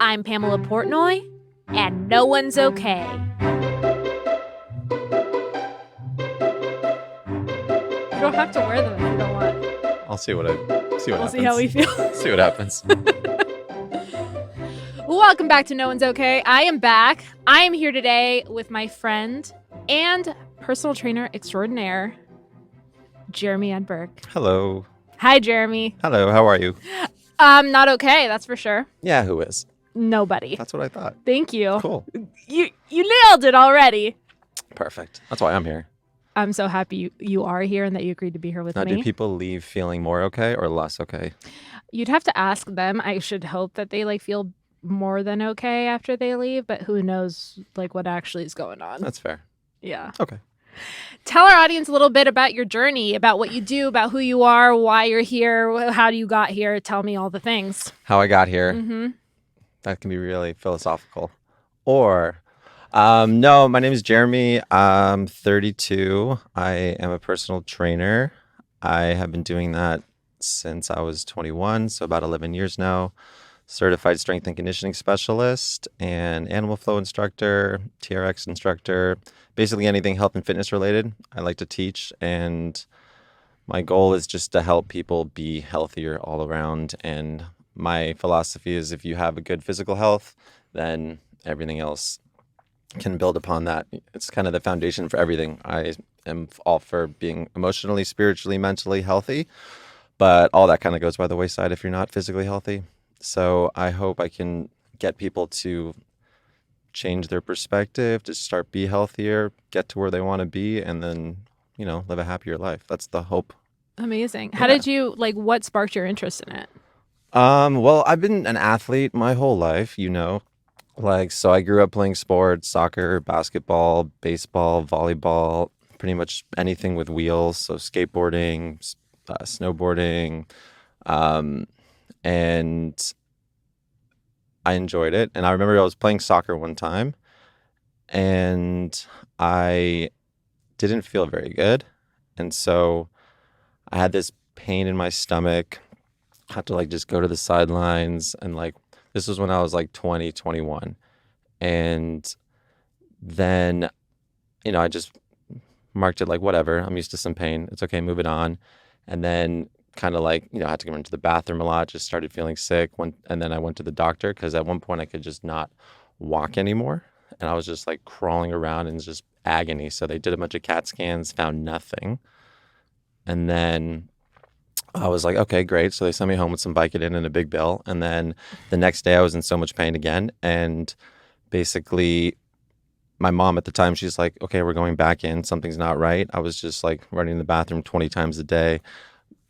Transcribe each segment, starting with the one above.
I'm Pamela Portnoy, and no one's okay. You don't have to wear them if you don't want. I'll see what happens. We'll see how we feel. See what happens. Welcome back to No One's Okay. I am back. I am here today with my friend and personal trainer extraordinaire, Jeremy Edberg. Hello. Hi, Jeremy. Hello, how are you? Not okay, that's for sure. Yeah, who is? Nobody. That's what I thought. Thank you. Cool. You nailed it already. Perfect. That's why I'm here. I'm so happy you are here and that you agreed to be here with Now, me. do people leave feeling more okay or less okay? You'd have to ask them. I should hope that they feel more than okay after they leave, but who knows what actually is going on. That's fair. Yeah. Okay. Tell our audience a little bit about your journey, about what you do, about who you are, why you're here, how you got here. Tell me all the things. How I got here. Mm-hmm. That can be really philosophical. Or, no, my name is Jeremy. I'm 32. I am a personal trainer. I have been doing that since I was 21, so about 11 years now. Certified strength and conditioning specialist and animal flow instructor, TRX instructor, basically anything health and fitness related. I like to teach, and my goal is just to help people be healthier all around. And my philosophy is if you have a good physical health, then everything else can build upon that. It's kind of the foundation for everything. I am all for being emotionally, spiritually, mentally healthy, but all that kind of goes by the wayside if you're not physically healthy. So I hope I can get people to change their perspective, to start be healthier, get to where they want to be, and then, live a happier life. That's the hope. Amazing. How did you, what sparked your interest in it? Well, I've been an athlete my whole life, so I grew up playing sports, soccer, basketball, baseball, volleyball, pretty much anything with wheels. So skateboarding, snowboarding, and I enjoyed it. And I remember I was playing soccer one time and I didn't feel very good. And so I had this pain in my stomach. I had to just go to the sidelines. And this was when I was 20, 21. And then, I just marked it whatever. I'm used to some pain. It's okay, move it on. And then kind of I had to go into the bathroom a lot, just started feeling sick. And then I went to the doctor because at one point I could just not walk anymore. And I was just crawling around in just agony. So they did a bunch of CAT scans, found nothing. And then I was okay, great. So they sent me home with some Vicodin and a big bill. And then the next day I was in so much pain again. And basically my mom at the time, she's okay, we're going back in. Something's not right. I was just running to the bathroom 20 times a day.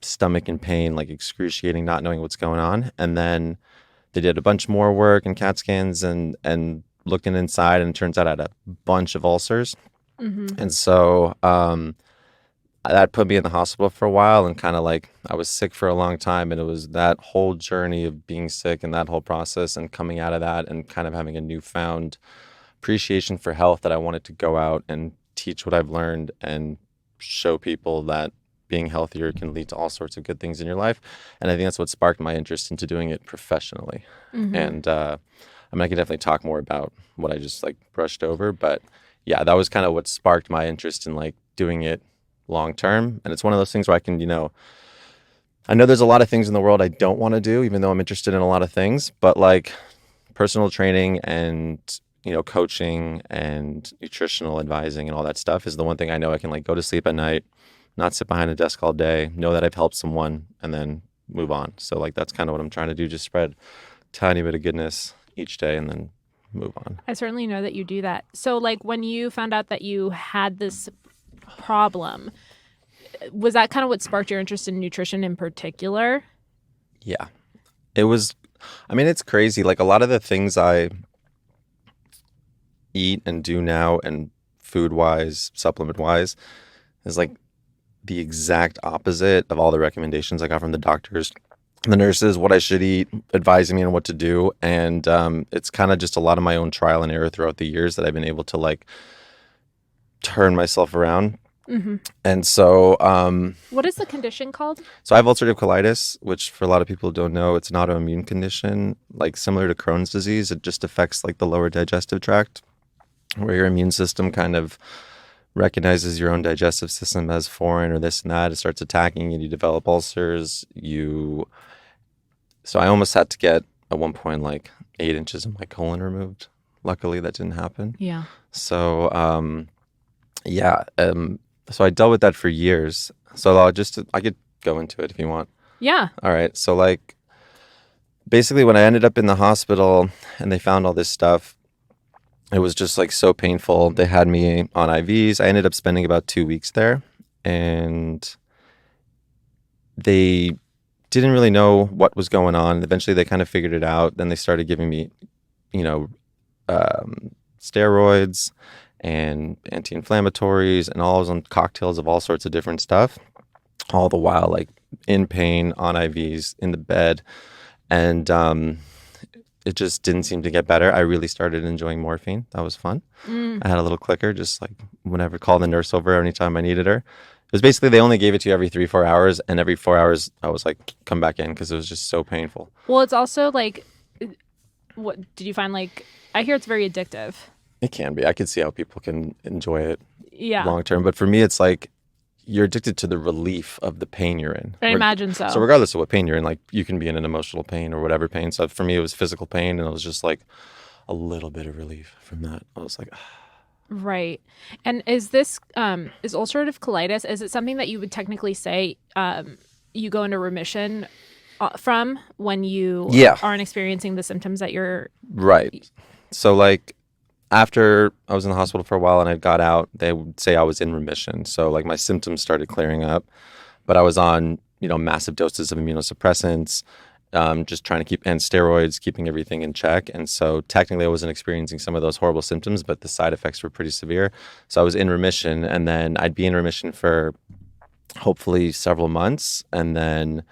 Stomach in pain, excruciating, not knowing what's going on. And then they did a bunch more work and CAT scans and looking inside, and it turns out I had a bunch of ulcers. Mm-hmm. And so that put me in the hospital for a while, and kind of I was sick for a long time. And it was that whole journey of being sick and that whole process and coming out of that and kind of having a newfound appreciation for health that I wanted to go out and teach what I've learned and show people that being healthier can lead to all sorts of good things in your life. And I think that's what sparked my interest into doing it professionally. Mm-hmm. And I can definitely talk more about what I just brushed over. But yeah, that was kind of what sparked my interest in doing it long term. And it's one of those things where I can, I know there's a lot of things in the world I don't want to do, even though I'm interested in a lot of things. But personal training and coaching and nutritional advising and all that stuff is the one thing I know I can go to sleep at night, not sit behind a desk all day, know that I've helped someone, and then move on. So that's kind of what I'm trying to do, just spread a tiny bit of goodness each day and then move on. I certainly know that you do that. So when you found out that you had this problem, was that kind of what sparked your interest in nutrition in particular? Yeah. It was, it's crazy. A lot of the things I eat and do now and food-wise, supplement-wise, is the exact opposite of all the recommendations I got from the doctors, the nurses, what I should eat, advising me on what to do. And it's kind of just a lot of my own trial and error throughout the years that I've been able to turn myself around Mm-hmm. And so, What is the condition called? so I have ulcerative colitis, which for a lot of people who don't know, it's an autoimmune condition, like similar to Crohn's disease. It just affects like the lower digestive tract, where your immune system kind of recognizes your own digestive system as foreign or this and that. It starts attacking and you develop ulcers. So I almost had to get at one point like 8 inches of my colon removed. Luckily, that didn't happen. Yeah. So, yeah. So I dealt with that for years. So I could go into it if you want. Yeah. All right. So like, basically when I ended up in the hospital and they found all this stuff, it was just like so painful. They had me on IVs. I ended up spending about 2 weeks there, and they didn't really know what was going on. Eventually they kind of figured it out. Then they started giving me, you know, steroids and anti-inflammatories and all those cocktails of all sorts of different stuff, all the while like in pain, on IVs, in the bed. And it just didn't seem to get better. I really started enjoying morphine. That was fun. I had a little clicker, just like whenever, call the nurse over anytime I needed her. It was basically, they only gave it to you every 3-4 hours, and every 4 hours I was like, come back in, because it was just so painful. Well, it's also like, what did you find? Like, I hear it's very addictive. It can be. I could see how people can enjoy it Yeah. long term, but for me, it's like you're addicted to the relief of the pain you're in. I imagine so. So regardless of what pain you're in, like you can be in an emotional pain or whatever pain. So for me, it was physical pain, and it was just like a little bit of relief from that. I was like, Right. And is this is ulcerative colitis, is it something that you would technically say you go into remission from when you aren't experiencing the symptoms that you're... Right. So like after I was in the hospital for a while and I got out, they would say I was in remission. So like my symptoms started clearing up, but I was on, massive doses of immunosuppressants, just trying to keep, and steroids, keeping everything in check. And so technically I wasn't experiencing some of those horrible symptoms, but the side effects were pretty severe. So I was in remission, and then I'd be in remission for hopefully several months. And then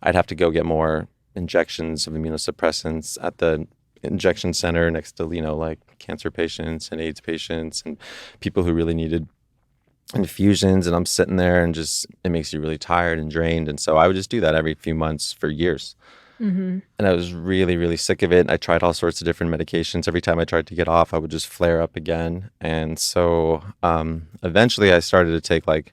I'd have to go get more injections of immunosuppressants at the injection center next to, like cancer patients and AIDS patients and people who really needed infusions. And I'm sitting there and just, it makes you really tired and drained. And so I would just do that every few months for years. Mm-hmm. And I was really, really sick of it. I tried all sorts of different medications. Every time I tried to get off, I would just flare up again. And so eventually I started to take like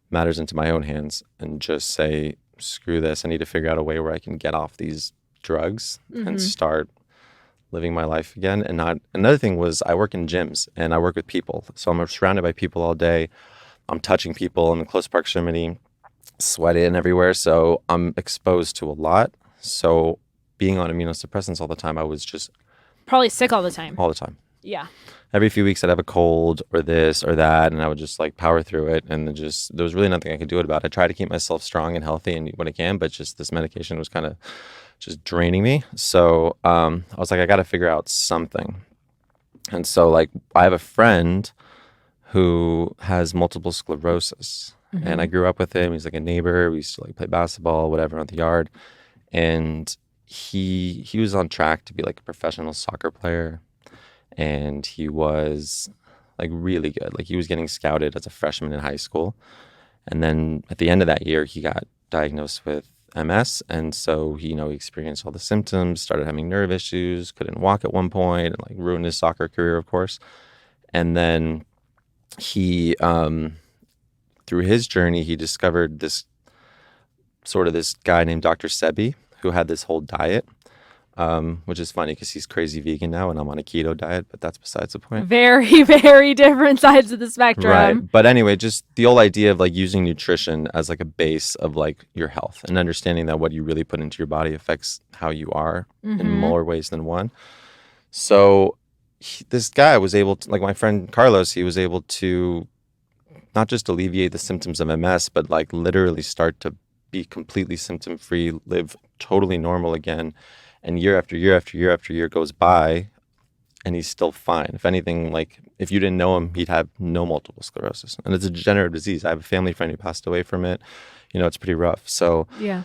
matters into my own hands and just say, screw this. I need to figure out a way where I can get off these drugs and start living my life again. And another thing was, I work in gyms and I work with people. So I'm surrounded by people all day. I'm touching people. I'm in close proximity, sweating everywhere. So I'm exposed to a lot. So being on immunosuppressants all the time, I was just... Probably sick all the time. All the time. Yeah. Every few weeks I'd have a cold or this or that, and I would just like power through it. And there was really nothing I could do about it. I try to keep myself strong and healthy and when I can, but just this medication was kind of just draining me. So I was like, I got to figure out something. And so like I have a friend who has multiple sclerosis, and I grew up with him. He's like a neighbor. We used to like play basketball, whatever, on the yard. And he was on track to be like a professional soccer player. And he was like really good. Like he was getting scouted as a freshman in high school. And then at the end of that year, he got diagnosed with MS. And so he, he experienced all the symptoms, started having nerve issues, couldn't walk at one point, and like ruined his soccer career, of course. And then he, through his journey, he discovered this guy named Dr. Sebi, who had this whole diet. Which is funny because he's crazy vegan now and I'm on a keto diet, but that's besides the point. Very, very different sides of the spectrum. Right. But anyway, just the whole idea of like using nutrition as like a base of like your health and understanding that what you really put into your body affects how you are in more ways than one. So this guy was able to, like my friend Carlos, he was able to not just alleviate the symptoms of MS, but like literally start to be completely symptom free, live totally normal again. And year after year after year after year goes by, and he's still fine. If anything, like if you didn't know him, he'd have no multiple sclerosis. And it's a degenerative disease. I have a family friend who passed away from it. It's pretty rough. So yeah,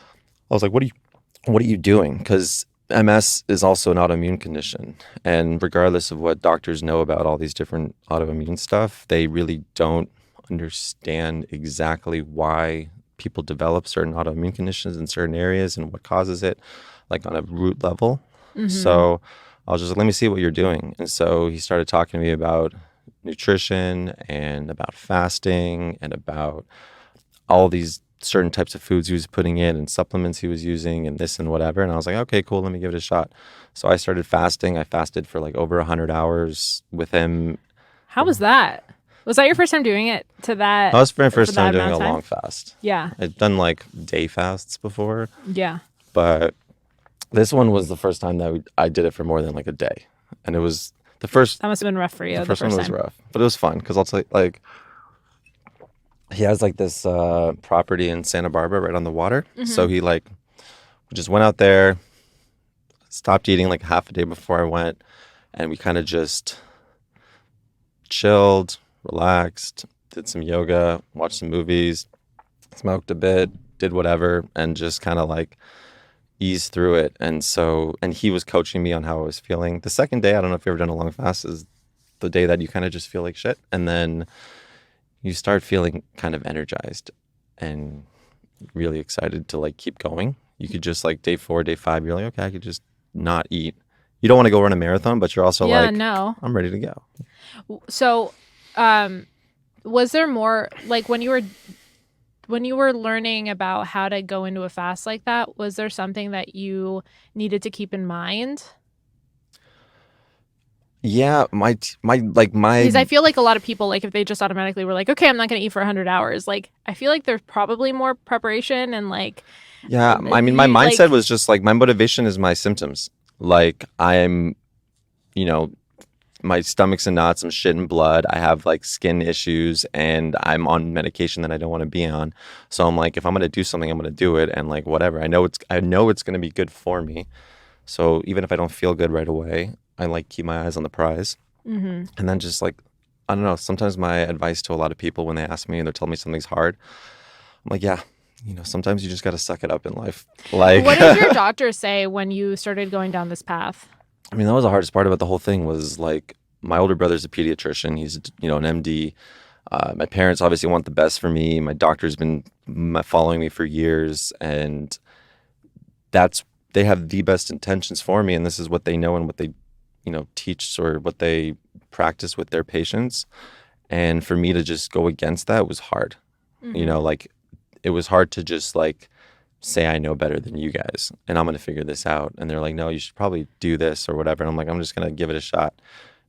I was like, what are you doing? Because MS is also an autoimmune condition. And regardless of what doctors know about all these different autoimmune stuff, they really don't understand exactly why people develop certain autoimmune conditions in certain areas and what causes it, like on a root level. Mm-hmm. So I was just like, let me see what you're doing. And so he started talking to me about nutrition and about fasting and about all these certain types of foods he was putting in and supplements he was using and this and whatever. And I was like, okay, cool, let me give it a shot. So I started fasting. I fasted for like over 100 hours with him. How was that? Was that your first time doing it to that? That was my first time doing a long fast. Yeah. I'd done like day fasts before. Yeah. But this one was the first time that I did it for more than like a day. And it was the first. That must have been rough for you. The first one was rough. But it was fun because I'll tell you, like, he has like this property in Santa Barbara right on the water. Mm-hmm. So he like just went out there, stopped eating like half a day before I went. And we kind of just chilled, relaxed, did some yoga, watched some movies, smoked a bit, did whatever, and just kind of like eased through it. And he was coaching me on how I was feeling. The second day, I don't know if you've ever done a long fast, is the day that you kind of just feel like shit. And then you start feeling kind of energized and really excited to like keep going. You could just like day 4, day 5, you're like, okay, I could just not eat. You don't want to go run a marathon, but you're also no, I'm ready to go. So, was there more like when you were learning about how to go into a fast like that, was there something that you needed to keep in mind? Yeah, my because I feel like a lot of people, like if they just automatically were like, okay, I'm not going to eat for 100 hours. Like, I feel like there's probably more preparation and like. Yeah, I mean, my mindset was just like, my motivation is my symptoms. Like I'm, my stomach's in knots, I'm shitting blood. I have like skin issues and I'm on medication that I don't want to be on. So I'm like, if I'm going to do something, I'm going to do it. And like, whatever, I know it's going to be good for me. So even if I don't feel good right away, I like keep my eyes on the prize. Mm-hmm. And then just like, I don't know, sometimes my advice to a lot of people when they ask me and they're telling me something's hard, I'm like, yeah, sometimes you just got to suck it up in life. Like, what did your doctor say when you started going down this path? I mean, that was the hardest part about the whole thing was like, my older brother's a pediatrician. He's, an MD. My parents obviously want the best for me. My doctor's been following me for years, and they have the best intentions for me. And this is what they know and what they, teach or what they practice with their patients. And for me to just go against that was hard. Mm-hmm. Like it was hard to just like say I know better than you guys and I'm going to figure this out. And they're like, no, you should probably do this or whatever. And I'm like, I'm just going to give it a shot.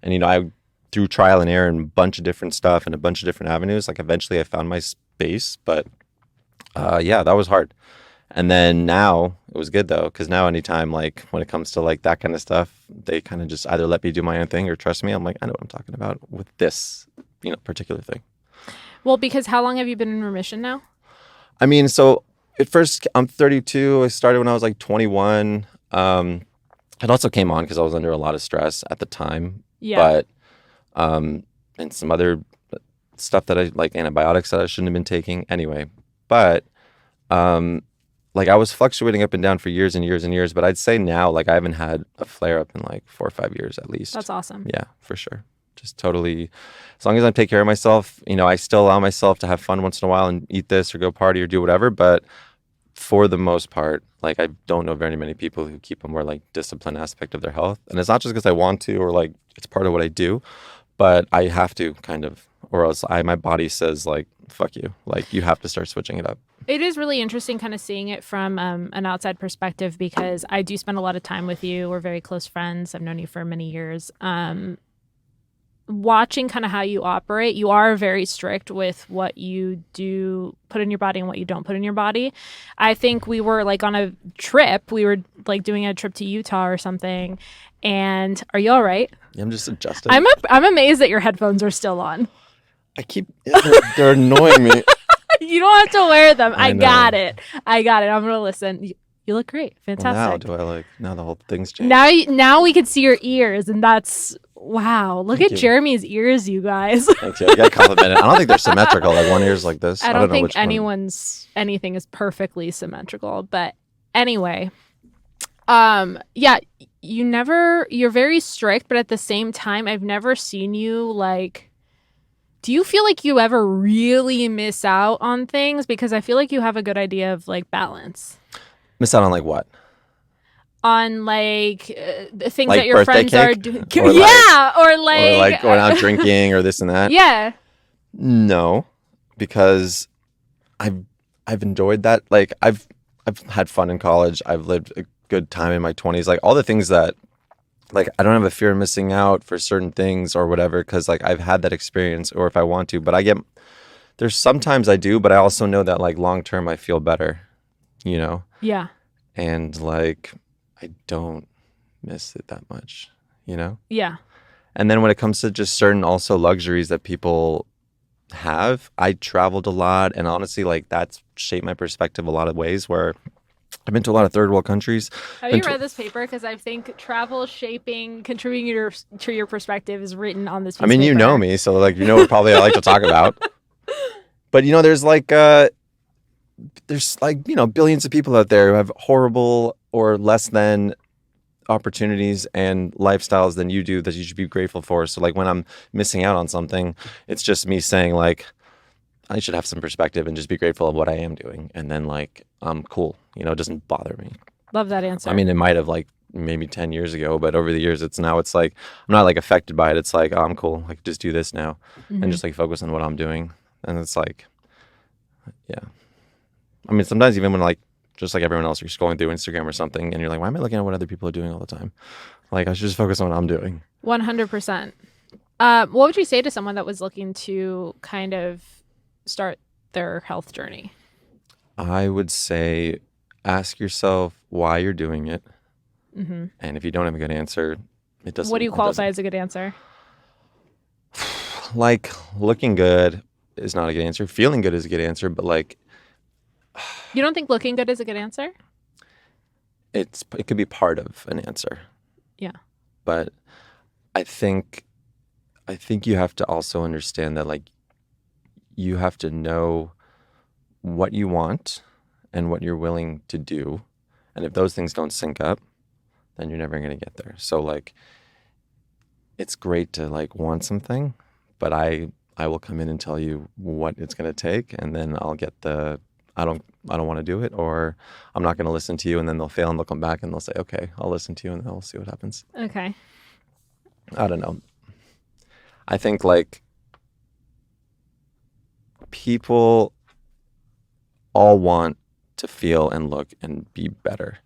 And, I through trial and error and a bunch of different stuff and a bunch of different avenues, like eventually I found my space. But yeah, that was hard. And then now it was good though, because now anytime like when it comes to like that kind of stuff, they kind of just either let me do my own thing or trust me. I'm like, I know what I'm talking about with this, particular thing. Well, because how long have you been in remission now? I mean, so at first I'm 32. I started when I was like 21. It also came on because I was under a lot of stress at the time. Yeah. But and some other stuff that I like antibiotics that I shouldn't have been taking anyway. But like I was fluctuating up and down for years and years and years. But I'd say now like I haven't had a flare up in like 4 or 5 years at least. That's awesome. Yeah, for sure. Just totally, as long as I take care of myself, I still allow myself to have fun once in a while and eat this or go party or do whatever. But for the most part, like I don't know very many people who keep a more like disciplined aspect of their health. And it's not just because I want to or like it's part of what I do, but I have to kind of, or else my body says like, fuck you. Like you have to start switching it up. It is really interesting kind of seeing it from an outside perspective because I do spend a lot of time with you. We're very close friends. I've known you for many years. Watching kind of how you operate, you are very strict with what you do put in your body and what you don't put in your body. I think we were like on a trip. We were like doing a trip to Utah or something. And are you all right? Yeah, I'm just adjusting. I'm amazed that your headphones are still on. They're annoying me. You don't have to wear them. I got it. I'm going to listen. You look great. Fantastic. Well, now the whole thing's changed. Now we can see your ears and that's, wow. Look at Jeremy's ears, you guys. Thanks. Yeah, I got complimented. I don't think they're symmetrical. Like one ear's like this. I don't think anything is perfectly symmetrical. But anyway, yeah, you're very strict, but at the same time, I've never seen you like Do you feel like you ever really miss out on things? Because I feel like you have a good idea of like balance. Miss out on like what? On like the things like that your friends are doing. Or yeah, or like going out drinking or this and that. Yeah. No, because I've enjoyed that. Like I've had fun in college. I've lived a good time in my 20s. Like all the things that like I don't have a fear of missing out for certain things or whatever because like I've had that experience or if I want to. But there's sometimes I do, but I also know that like long term I feel better, you know? Yeah. And like I don't miss it that much, you know? Yeah. And then when it comes to just certain also luxuries that people have, I traveled a lot and honestly like that's shaped my perspective a lot of ways where I've been to a lot of third world countries. Have you read this paper? Because I think travel contributing to your perspective is written on this piece of paper. You know me, so like you know what probably I like to talk about. But you know, there's like billions of people out there who have horrible or less than opportunities and lifestyles than you do that you should be grateful for. So like when I'm missing out on something, it's just me saying like I should have some perspective and just be grateful of what I am doing. And then like I'm cool, you know, it doesn't bother me. Love that answer. I mean, it might have like maybe 10 years ago, but over the years it's like I'm not like affected by it. It's like, oh, I'm cool. Like just do this now and just like focus on what I'm doing. And it's like, yeah. I mean, sometimes even when like just like everyone else, you're scrolling through Instagram or something and you're like, why am I looking at what other people are doing all the time? Like I should just focus on what I'm doing. 100%. What would you say to someone that was looking to kind of start their health journey? I would say ask yourself why you're doing it. Mm-hmm. And if you don't have a good answer, it doesn't. What do you qualify as a good answer? Like looking good is not a good answer. Feeling good is a good answer, but like you don't think looking good is a good answer? It could be part of an answer. Yeah. But I think you have to also understand that like you have to know what you want and what you're willing to do. And if those things don't sync up, then you're never going to get there. So like it's great to like want something, but I will come in and tell you what it's going to take and then I'll get I don't want to do it or I'm not going to listen to you and then they'll fail and they'll come back and they'll say, okay, I'll listen to you and then we'll see what happens. Okay. I don't know. I think like people all want to feel and look and be better.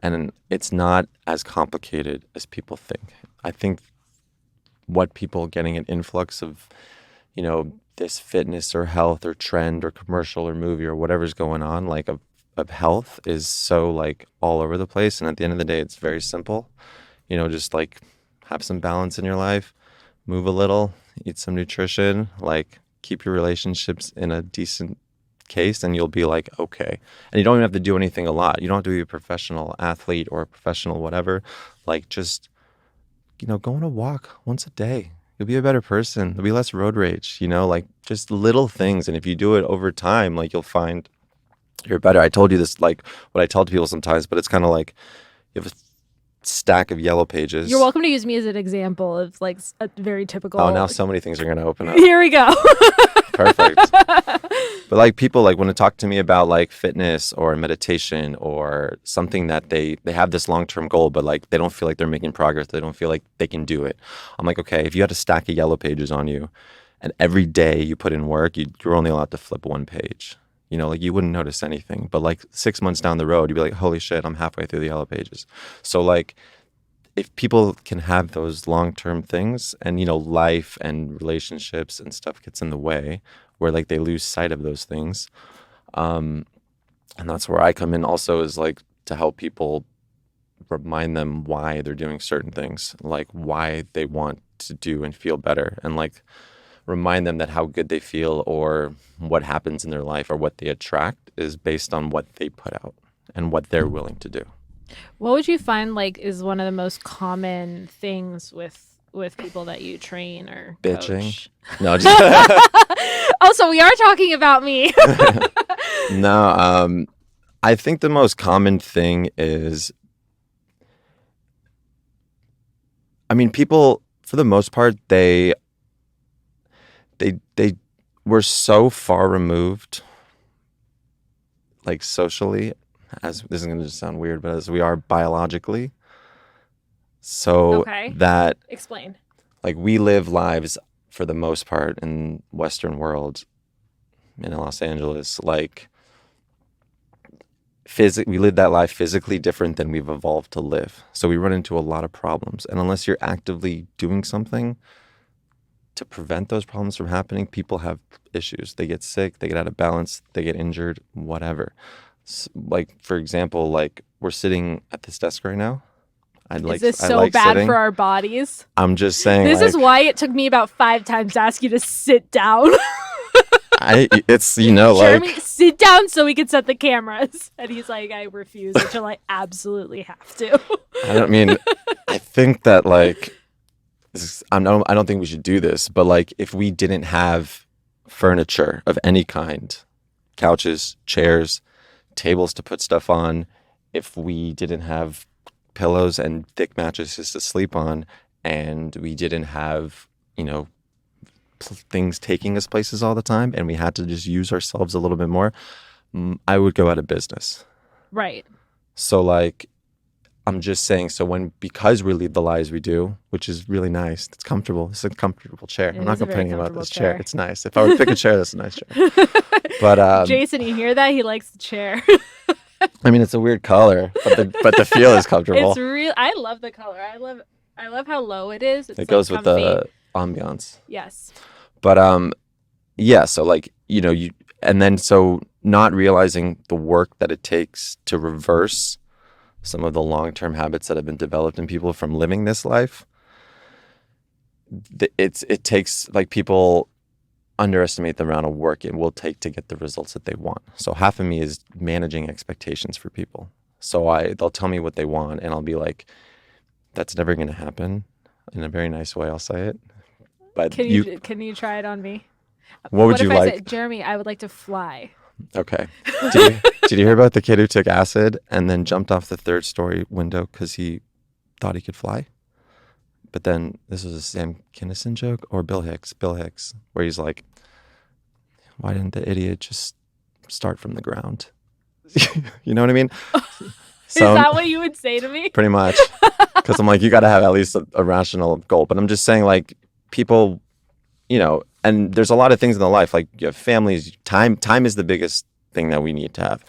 And it's not as complicated as people think. I think what people getting an influx of, you know, this fitness or health or trend or commercial or movie or whatever's going on, like of health is so like all over the place. And at the end of the day, it's very simple. You know, just like have some balance in your life, move a little, eat some nutrition, like keep your relationships in a decent case and you'll be like, okay. And you don't even have to do anything a lot. You don't have to be a professional athlete or a professional whatever. Like just, you know, go on a walk once a day. You'll be a better person. There'll be less road rage, you know, like just little things. And if you do it over time, like you'll find you're better. I told you this, like what I tell to people sometimes, but it's kind of like you have a stack of yellow pages. You're welcome to use me as an example of like a very typical. Oh, now so many things are going to open up. Here we go. Perfect. But like people like when they talk to me about like fitness or meditation or something that they have this long-term goal, but like they don't feel like they're making progress. They don't feel like they can do it. I'm like, okay, if you had a stack of yellow pages on you and every day you put in work, you're only allowed to flip one page. You know, like you wouldn't notice anything. But like 6 months down the road, you'd be like, holy shit, I'm halfway through the yellow pages. So like if people can have those long-term things and, you know, life and relationships and stuff gets in the way where like they lose sight of those things. And that's where I come in also is like to help people remind them why they're doing certain things, like why they want to do and feel better and like remind them that how good they feel or what happens in their life or what they attract is based on what they put out and what they're willing to do. What would you find like is one of the most common things with people that you train or bitching? Coach? No, just also we are talking about me. No, I think the most common thing is, I mean, people for the most part they they were so far removed, like socially, as this is going to just sound weird, but as we are biologically. So that explain. Like we live lives for the most part in Western world, in Los Angeles, like we live that life physically different than we've evolved to live. So we run into a lot of problems. And unless you're actively doing something to prevent those problems from happening, people have issues. They get sick, they get out of balance, they get injured, whatever. So, like, for example, like we're sitting at this desk right now. Is this so bad sitting. For our bodies? I'm just saying. This is why it took me about 5 times to ask you to sit down. It's, you know, Jeremy, sit down so we can set the cameras. And he's like, I refuse until I absolutely have to. I think that like, I don't think we should do this, but like if we didn't have furniture of any kind, couches, chairs, tables to put stuff on, if we didn't have pillows and thick mattresses to sleep on, and we didn't have, you know, things taking us places all the time, and we had to just use ourselves a little bit more, I would go out of business. Right. So like, I'm just saying, because we lead the lives we do, which is really nice, it's comfortable. It's a comfortable chair. I'm not complaining about this chair. It's nice. If I were to pick a chair, that's a nice chair. But Jason, you hear that? He likes the chair. I mean, it's a weird color, but the feel is comfortable. It's real. I love the color. I love how low it is. It's it goes with the ambiance. Yes. But yeah. So like, you know, so not realizing the work that it takes to reverse some of the long-term habits that have been developed in people from living this life. It takes, like, people underestimate the amount of work it will take to get the results that they want. So half of me is managing expectations for people. So they'll tell me what they want, and I'll be like, that's never going to happen. In a very nice way, I'll say it. But can you try it on me? What would you like? Said, Jeremy, I would like to fly. Okay. Did you hear about the kid who took acid and then jumped off the 3rd-story window because he thought he could fly? But then this was a Sam Kinison joke, or Bill Hicks, where he's like, why didn't the idiot just start from the ground? You know what I mean? Is that what you would say to me? Pretty much. Because I'm like, you got to have at least a rational goal. But I'm just saying, like, people, you know, and there's a lot of things in the life, like you have families, time is the biggest thing that we need to have.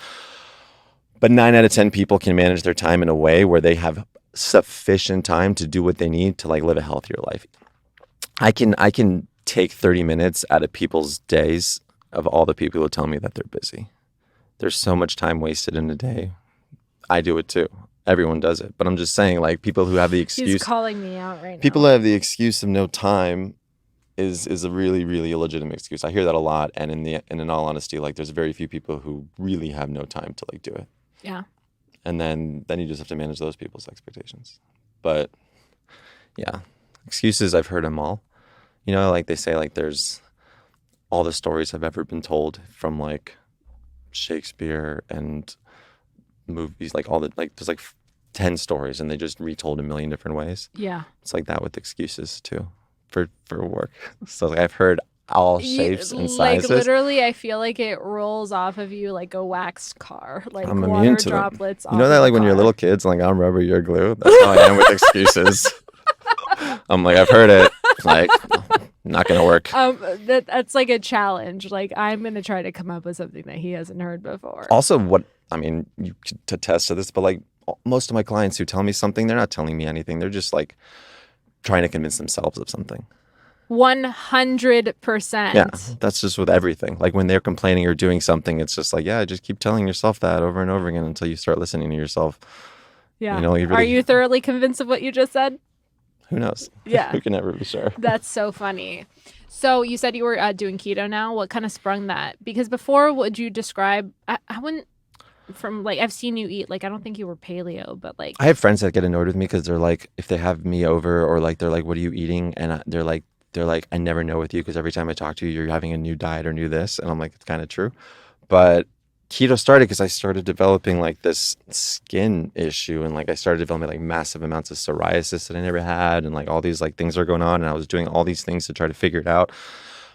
But 9 out of 10 people can manage their time in a way where they have sufficient time to do what they need to, like, live a healthier life. I can take 30 minutes out of people's days, of all the people who tell me that they're busy. There's so much time wasted in a day. I do it too. Everyone does it. But I'm just saying, like, people who have the excuse. He's calling me out right now. People who have the excuse of no time is a really, really illegitimate excuse. I hear that a lot. And in all honesty, like, there's very few people who really have no time to, like, do it. Yeah. And then you just have to manage those people's expectations. But yeah, excuses, I've heard them all. You know, like they say, like, there's all the stories have ever been told from, like, Shakespeare and movies, like all the, like, there's like 10 stories and they just retold a million different ways. Yeah. It's like that with excuses too for work. So, like, I've heard all shapes and sizes. Like, literally, I feel like it rolls off of you like a waxed car, like I'm water droplets. You know that, like, when you're little kids, like, I'm rubber, you're glue. That's how I am with excuses. I'm like, I've heard it. Like, not gonna work. That's like a challenge. Like, I'm gonna try to come up with something that he hasn't heard before. Also, you could attest to this, but, like, most of my clients who tell me something, they're not telling me anything. They're just, like, trying to convince themselves of something. 100%. Yeah, that's just with everything. Like, when they're complaining or doing something, it's just like, yeah, just keep telling yourself that over and over again until you start listening to yourself. Yeah. You know, Are you thoroughly convinced of what you just said? Who knows? Yeah. Who can ever be sure? That's so funny. So you said you were doing keto now. What kind of sprung that? Because before, would you describe, I wouldn't, from, like, I've seen you eat, like, I don't think you were paleo, but, like, I have friends that get annoyed with me because they're like, if they have me over, or, like, they're like, what are you eating? And they're like, I never know with you because every time I talk to you, you're having a new diet or new this. And I'm like, it's kind of true. But keto started because I started developing, like, this skin issue, and, like, I started developing, like, massive amounts of psoriasis that I never had, and, like, all these, like, things are going on, and I was doing all these things to try to figure it out.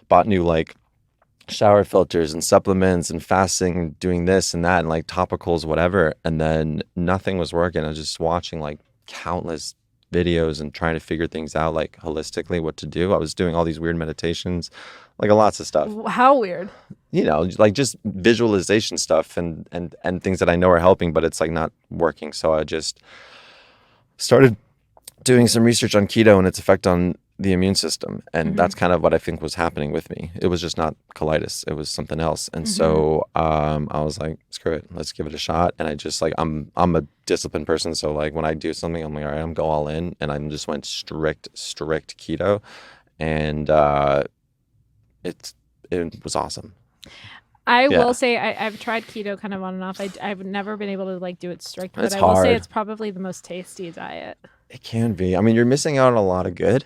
bought new like shower filters and supplements and fasting and doing this and that and like topicals, whatever. And then nothing was working. I was just watching like countless videos and trying to figure things out like holistically what to do. I was doing all these weird meditations, like lots of stuff. How weird? You know, like just visualization stuff and things that I know are helping, but it's like not working. So I just started doing some research on keto and its effect on the immune system. And that's kind of what I think was happening with me. It was just not colitis. It was something else. And so I was like, screw it. Let's give it a shot. And I just like, I'm a disciplined person. So like when I do something, I'm like, all right, I'm go all in. And I just went strict keto. And it was awesome. I will say I've tried keto kind of on and off. I've never been able to like do it strict, but it's I will hard. say it's probably the most tasty diet. It can be. I mean, you're missing out on a lot of good,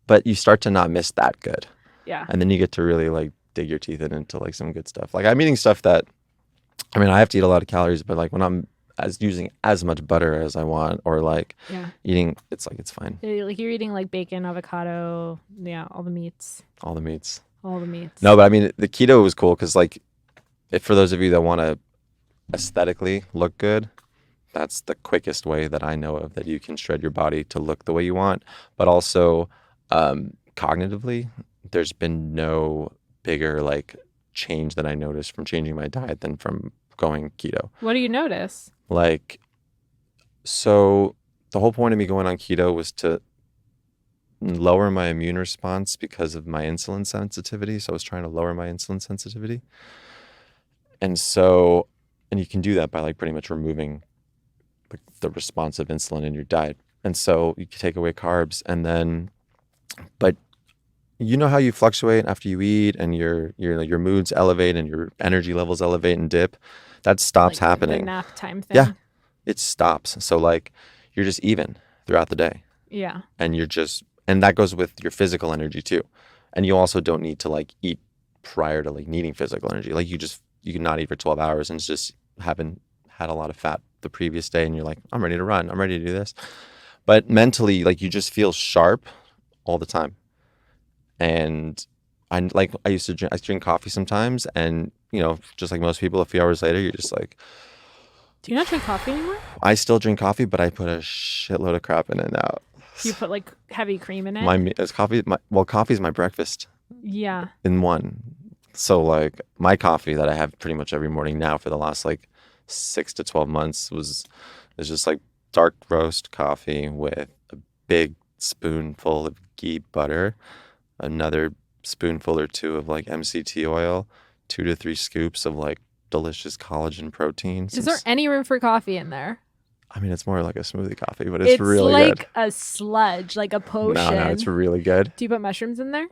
but you start to not miss that good. Yeah. And then you get to really like dig your teeth into like some good stuff. Like I'm eating stuff that, I mean, I have to eat a lot of calories, but like when I'm using as much butter as I want, or like eating, it's like, it's fine. Like you're eating like bacon, avocado, all the meats. All the meats. No, but I mean, the keto was cool because like, if for those of you that want to aesthetically look good, that's the quickest way that I know of that you can shred your body to look the way you want. But also cognitively, there's been no bigger like change that I noticed from changing my diet than from going keto. What do you notice? Like, so the whole point of me going on keto was to lower my immune response because of my insulin sensitivity. So I was trying to lower my insulin sensitivity. And so, and you can do that by like pretty much removing the responsive insulin in your diet. And so you can take away carbs and then, but you know how you fluctuate after you eat and your moods elevate and your energy levels elevate and dip? That stops like happening. The nap time thing. Yeah, it stops. So like you're just even throughout the day. Yeah. And you're just, and that goes with your physical energy too. And you also don't need to like eat prior to like needing physical energy. Like you can not eat for 12 hours and just haven't had a lot of fat the previous day and you're like, I'm ready to run. I'm ready to do this. But mentally, like you just feel sharp all the time. And I drink coffee sometimes and, you know, just like most people, a few hours later, you're just like. Do you not drink coffee anymore? I still drink coffee, but I put a shitload of crap in it now. You put like heavy cream in it? Coffee's my breakfast. Yeah. In one. So like my coffee that I have pretty much every morning now for the last like 6 to 12 months is just like dark roast coffee with a big spoonful of ghee butter, another spoonful or two of like MCT oil, 2 to 3 scoops of like delicious collagen proteins. Is there any room for coffee in there? I mean, it's more like a smoothie coffee, but it's really like good. A sludge, like a potion. No, it's really good. Do you put mushrooms in there?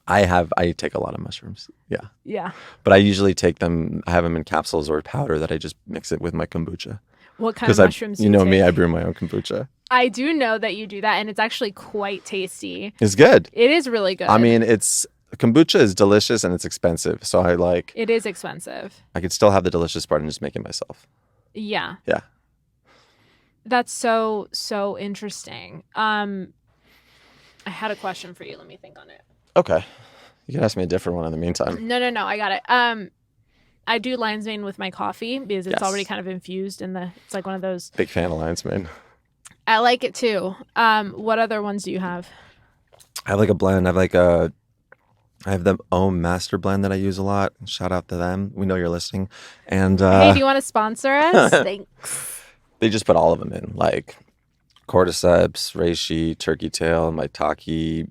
I take a lot of mushrooms. Yeah. Yeah. But I usually take them, I have them in capsules or powder that I just mix it with my kombucha. What kind of mushrooms do you take? Me, I brew my own kombucha. I do know that you do that, and it's actually quite tasty. It's good. It is really good. I mean, kombucha is delicious and it's expensive. So It is expensive. I could still have the delicious part and just make it myself. Yeah. Yeah. That's so interesting. I had a question for you. Let me think on it. Okay. You can ask me a different one in the meantime. No, I got it. I do lion's mane with my coffee because it's already kind of infused it's like one of those. Big fan of lion's mane. I like it too. What other ones do you have? I have like a blend. I have the Ohm Master blend that I use a lot. Shout out to them. We know you're listening. And hey, do you want to sponsor us? Thanks. They just put all of them in, like cordyceps, reishi, turkey tail, maitake,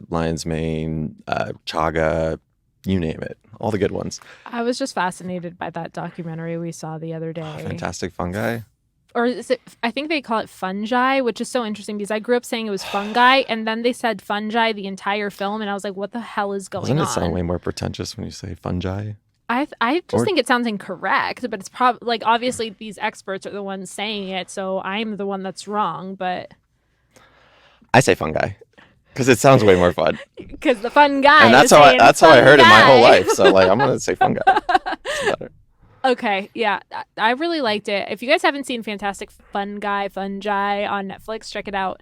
lion's mane, chaga, you name it. All the good ones. I was just fascinated by that documentary we saw the other day. Fantastic fungi. Or is it, I think they call it fungi, which is so interesting because I grew up saying it was fungi, and then they said fungi the entire film, and I was like, what the hell is going on? Doesn't it sound way more pretentious when you say fungi? I just think it sounds incorrect, but it's probably like obviously these experts are the ones saying it, so I'm the one that's wrong. But I say fungi because it sounds way more fun. Because the fun guy, and that's how I heard it my whole life. So like I'm gonna say fungi. It's better. Okay, yeah, I really liked it. If you guys haven't seen Fantastic Fungi on Netflix, check it out.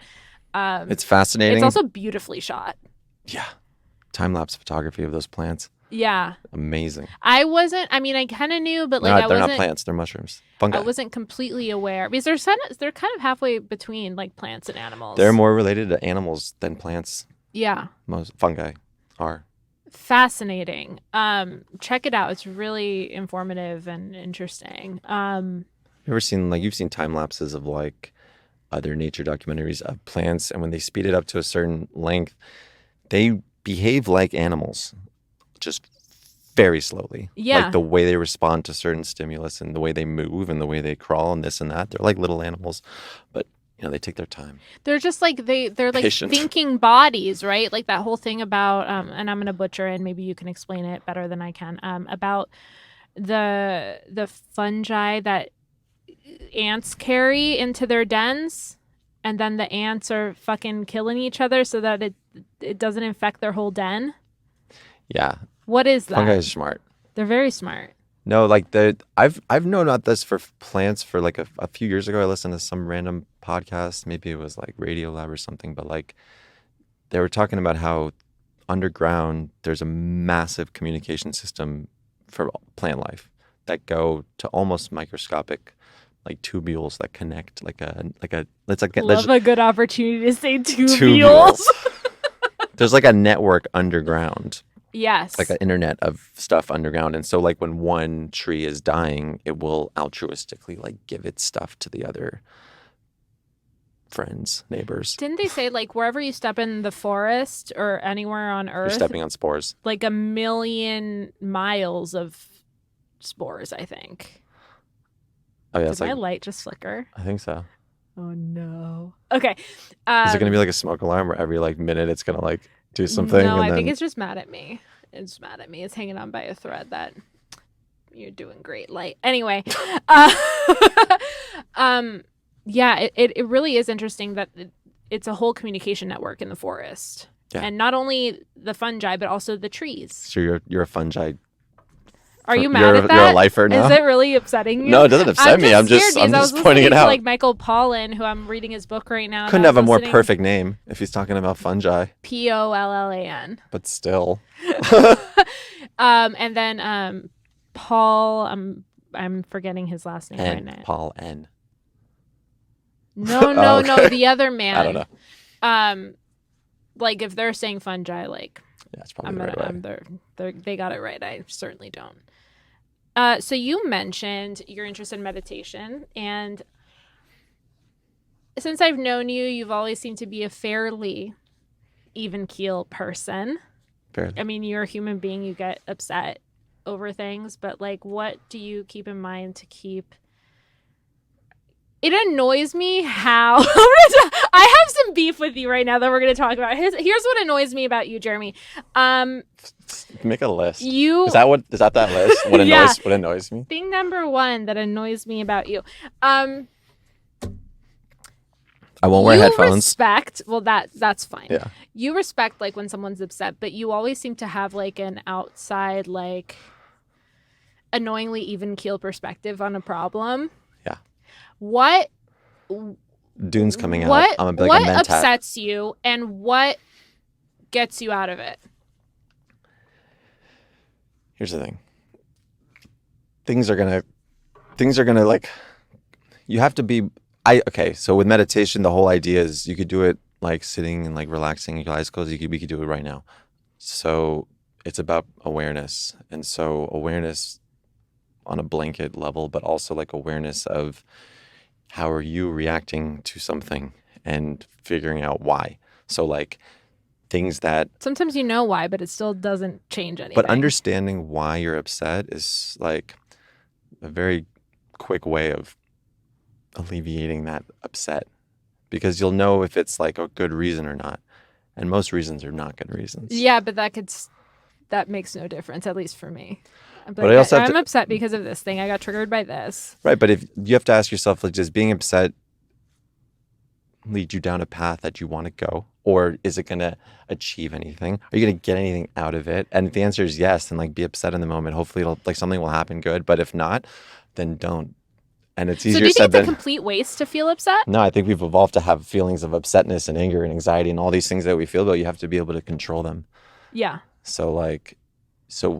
It's fascinating. It's also beautifully shot. Yeah. time-lapse photography of those plants. Yeah. Amazing. I kind of knew, but like they're not plants, they're mushrooms. Fungi. I wasn't completely aware because they're kind of halfway between like plants and animals. They're more related to animals than plants. Yeah. Most fungi are. Fascinating. Check it out. It's really informative and interesting. You ever seen you've seen time lapses of like other nature documentaries of plants, and when they speed it up to a certain length, they behave like animals, just very slowly. Yeah. Like the way they respond to certain stimulus and the way they move and the way they crawl and this and that. They're like little animals, but they take their time. They're just like they're like patient. Thinking bodies, right? Like that whole thing about and I'm gonna butcher it and maybe you can explain it better than I can, about the fungi that ants carry into their dens, and then the ants are fucking killing each other so that it doesn't infect their whole den. Yeah. What is that? Fungi is smart. They're very smart. No, like I've known about this for plants for like a few years ago. I listened to some random podcast, maybe it was like Radio Lab or something, but like they were talking about how underground there's a massive communication system for plant life that go to almost microscopic like tubules that connect love a good opportunity to say tubules. There's like a network underground. Yes. Like an internet of stuff underground. And so like when one tree is dying, it will altruistically like give its stuff to the other friends, neighbors. Didn't they say like wherever you step in the forest or anywhere on Earth, you're stepping on spores? Like 1 million miles of spores, I think. Oh yeah. Did my light just flicker? I think so. Oh no. Okay. Is it going to be like a smoke alarm where every like minute it's going to like do something? No, I think it's just mad at me. It's mad at me. It's hanging on by a thread that you're doing great, light. Anyway, yeah, it really is interesting that it's a whole communication network in the forest, and not only the fungi but also the trees. So you're a fungi. Are you mad at that? You're a lifer now? Is it really upsetting you? No, it doesn't upset me. I'm just pointing it out. Like Michael Pollan, who I'm reading his book right now. Couldn't have a more perfect name if he's talking about fungi. Pollan. But still. And then Paul, I'm forgetting his last name right now. Paul N. No, the other man. I don't know. Like if they're saying fungi, like that's probably the right way. They got it right. I certainly don't. So you mentioned you're interested in meditation, and since I've known you, you've always seemed to be a fairly even-keel person. Fairly. I mean, you're a human being. You get upset over things, but like, what do you keep in mind to keep? It annoys me how I have some beef with you right now that we're going to talk about. Here's what annoys me about you, Jeremy. Make a list. Is that that list? What annoys what annoys me? Thing number one that annoys me about you. I won't wear headphones. That's fine. Yeah. You respect like when someone's upset, but you always seem to have like an outside, like annoyingly even keel perspective on a problem. Yeah. What Dune's coming out. I'm gonna be like a mentat. What upsets you and what gets you out of it? Here's the thing. Things are gonna like, you have to be. So with meditation, the whole idea is you could do it like sitting and like relaxing, your eyes closed. We could do it right now. So it's about awareness, and so awareness on a blanket level, but also like awareness of how are you reacting to something and figuring out why. So like things that sometimes you know why, but it still doesn't change anything. But understanding why you're upset is like a very quick way of alleviating that upset, because you'll know if it's like a good reason or not. And most reasons are not good reasons. Yeah, but that makes no difference, at least for me. I'm upset because of this thing. I got triggered by this. Right, but if you have to ask yourself, like, does being upset lead you down a path that you want to go? Or is it going to achieve anything? Are you going to get anything out of it? And if the answer is yes, then like be upset in the moment. Hopefully something will happen good. But if not, then don't. And it's easier said than... So do you think it's a complete waste to feel upset? No, I think we've evolved to have feelings of upsetness and anger and anxiety and all these things that we feel, but you have to be able to control them. Yeah. So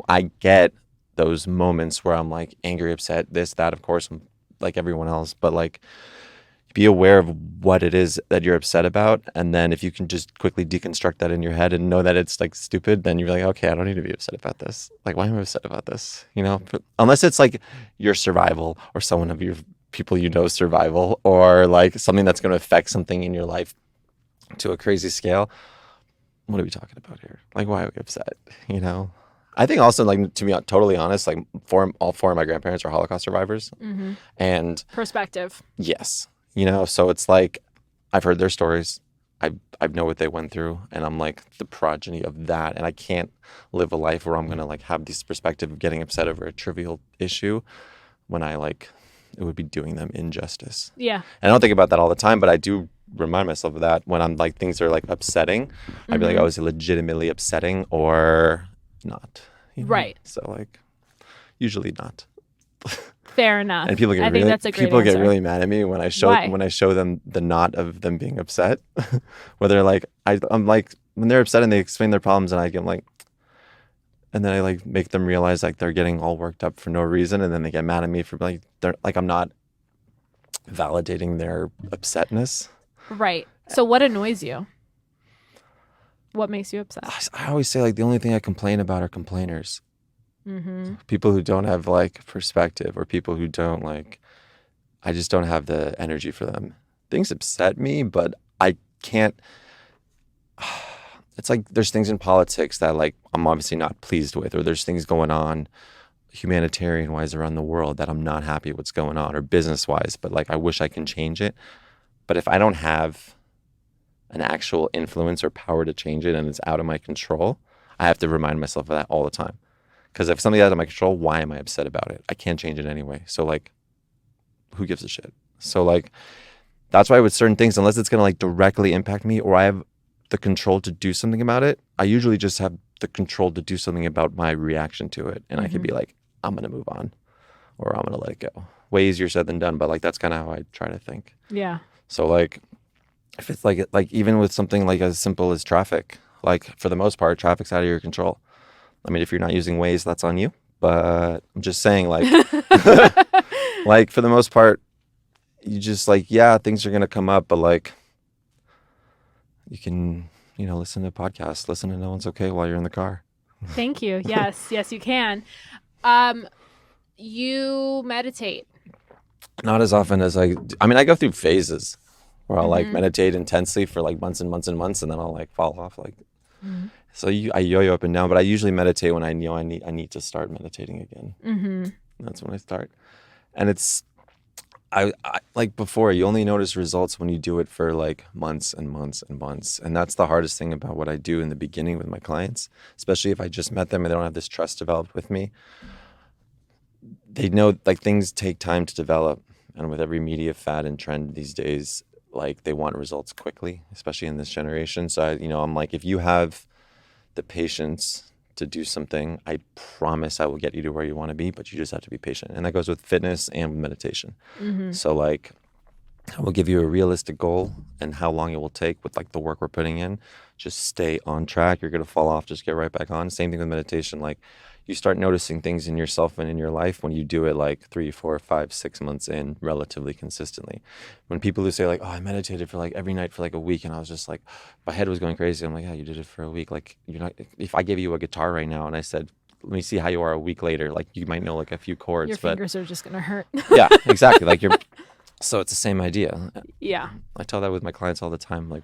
I get those moments where I'm like angry, upset, this, that, of course, I'm like everyone else, but like be aware of what it is that you're upset about. And then if you can just quickly deconstruct that in your head and know that it's like stupid, then you're like, okay, I don't need to be upset about this. Like, why am I upset about this? You know, but unless it's like your survival or someone of your people, you know, survival, or like something that's going to affect something in your life to a crazy scale. What are we talking about here? Like, why are we upset? You know, I think also, like, to be totally honest, like all four of my grandparents are Holocaust survivors. Mm-hmm. And perspective. Yes. You know, so it's like I've heard their stories. I know what they went through, and I'm like the progeny of that. And I can't live a life where I'm gonna like have this perspective of getting upset over a trivial issue when I like it would be doing them injustice. Yeah. And I don't think about that all the time, but I do remind myself of that when I'm like things are like upsetting. I'd be like, oh, is it legitimately upsetting or not? You know? Right. So like usually not. Fair enough. And people get really mad at me when I show them the not of them being upset. Where they're like, I'm like when they're upset and they explain their problems, and I get like, and then I like make them realize like they're getting all worked up for no reason, and then they get mad at me for like they're like I'm not validating their upsetness. Right. So what annoys you? What makes you upset? I always say like the only thing I complain about are complainers. Mm-hmm. People who don't have like perspective, or people who don't like, I just don't have the energy for them. Things upset me, but I can't. It's like there's things in politics that like I'm obviously not pleased with, or there's things going on humanitarian wise around the world that I'm not happy what's going on, or business wise, but like I wish I can change it. But if I don't have an actual influence or power to change it and it's out of my control, I have to remind myself of that all the time. Because if something's out of my control, why am I upset about it? I can't change it anyway. So like, who gives a shit? So like, that's why with certain things, unless it's going to like directly impact me or I have the control to do something about it, I usually just have the control to do something about my reaction to it. And I can be like, I'm going to move on, or I'm going to let it go. Way easier said than done. But like, that's kind of how I try to think. Yeah. So like, if it's like even with something like as simple as traffic, like for the most part, traffic's out of your control. I mean, if you're not using Waze, that's on you. But I'm just saying, like, like for the most part, you just like, yeah, things are gonna come up, but like, you can, you know, listen to podcasts, listen to No One's Okay while you're in the car. Thank you. Yes, yes, you can. You meditate. Not as often as I mean, I go through phases where I'll like meditate intensely for like months and months and months, and then I'll like fall off like. So I yo-yo up and down, but I usually meditate when I know I need to start meditating again. Mm-hmm. That's when I start. And it's, I like before, you only notice results when you do it for like months and months and months. And that's the hardest thing about what I do in the beginning with my clients, especially if I just met them and they don't have this trust developed with me. They know like things take time to develop. And with every media fad and trend these days, like they want results quickly, especially in this generation. So I'm like, if you have the patience to do something, I promise I will get you to where you want to be, but you just have to be patient. And that goes with fitness and with meditation. So like, I will give you a realistic goal and how long it will take with like the work we're putting in. Just stay on track. You're going to fall off, just get right back on. Same thing with meditation. Like you start noticing things in yourself and in your life when you do it like 3, 4, 5, 6 months in relatively consistently. When people who say like, oh, I meditated for like every night for like a week, and I was just like, my head was going crazy. I'm like, yeah, you did it for a week. Like you're not, if I gave you a guitar right now and I said, let me see how you are a week later, like you might know like a few chords. Your fingers are just going to hurt. Yeah, exactly. Like so it's the same idea. Yeah. I tell that with my clients all the time. Like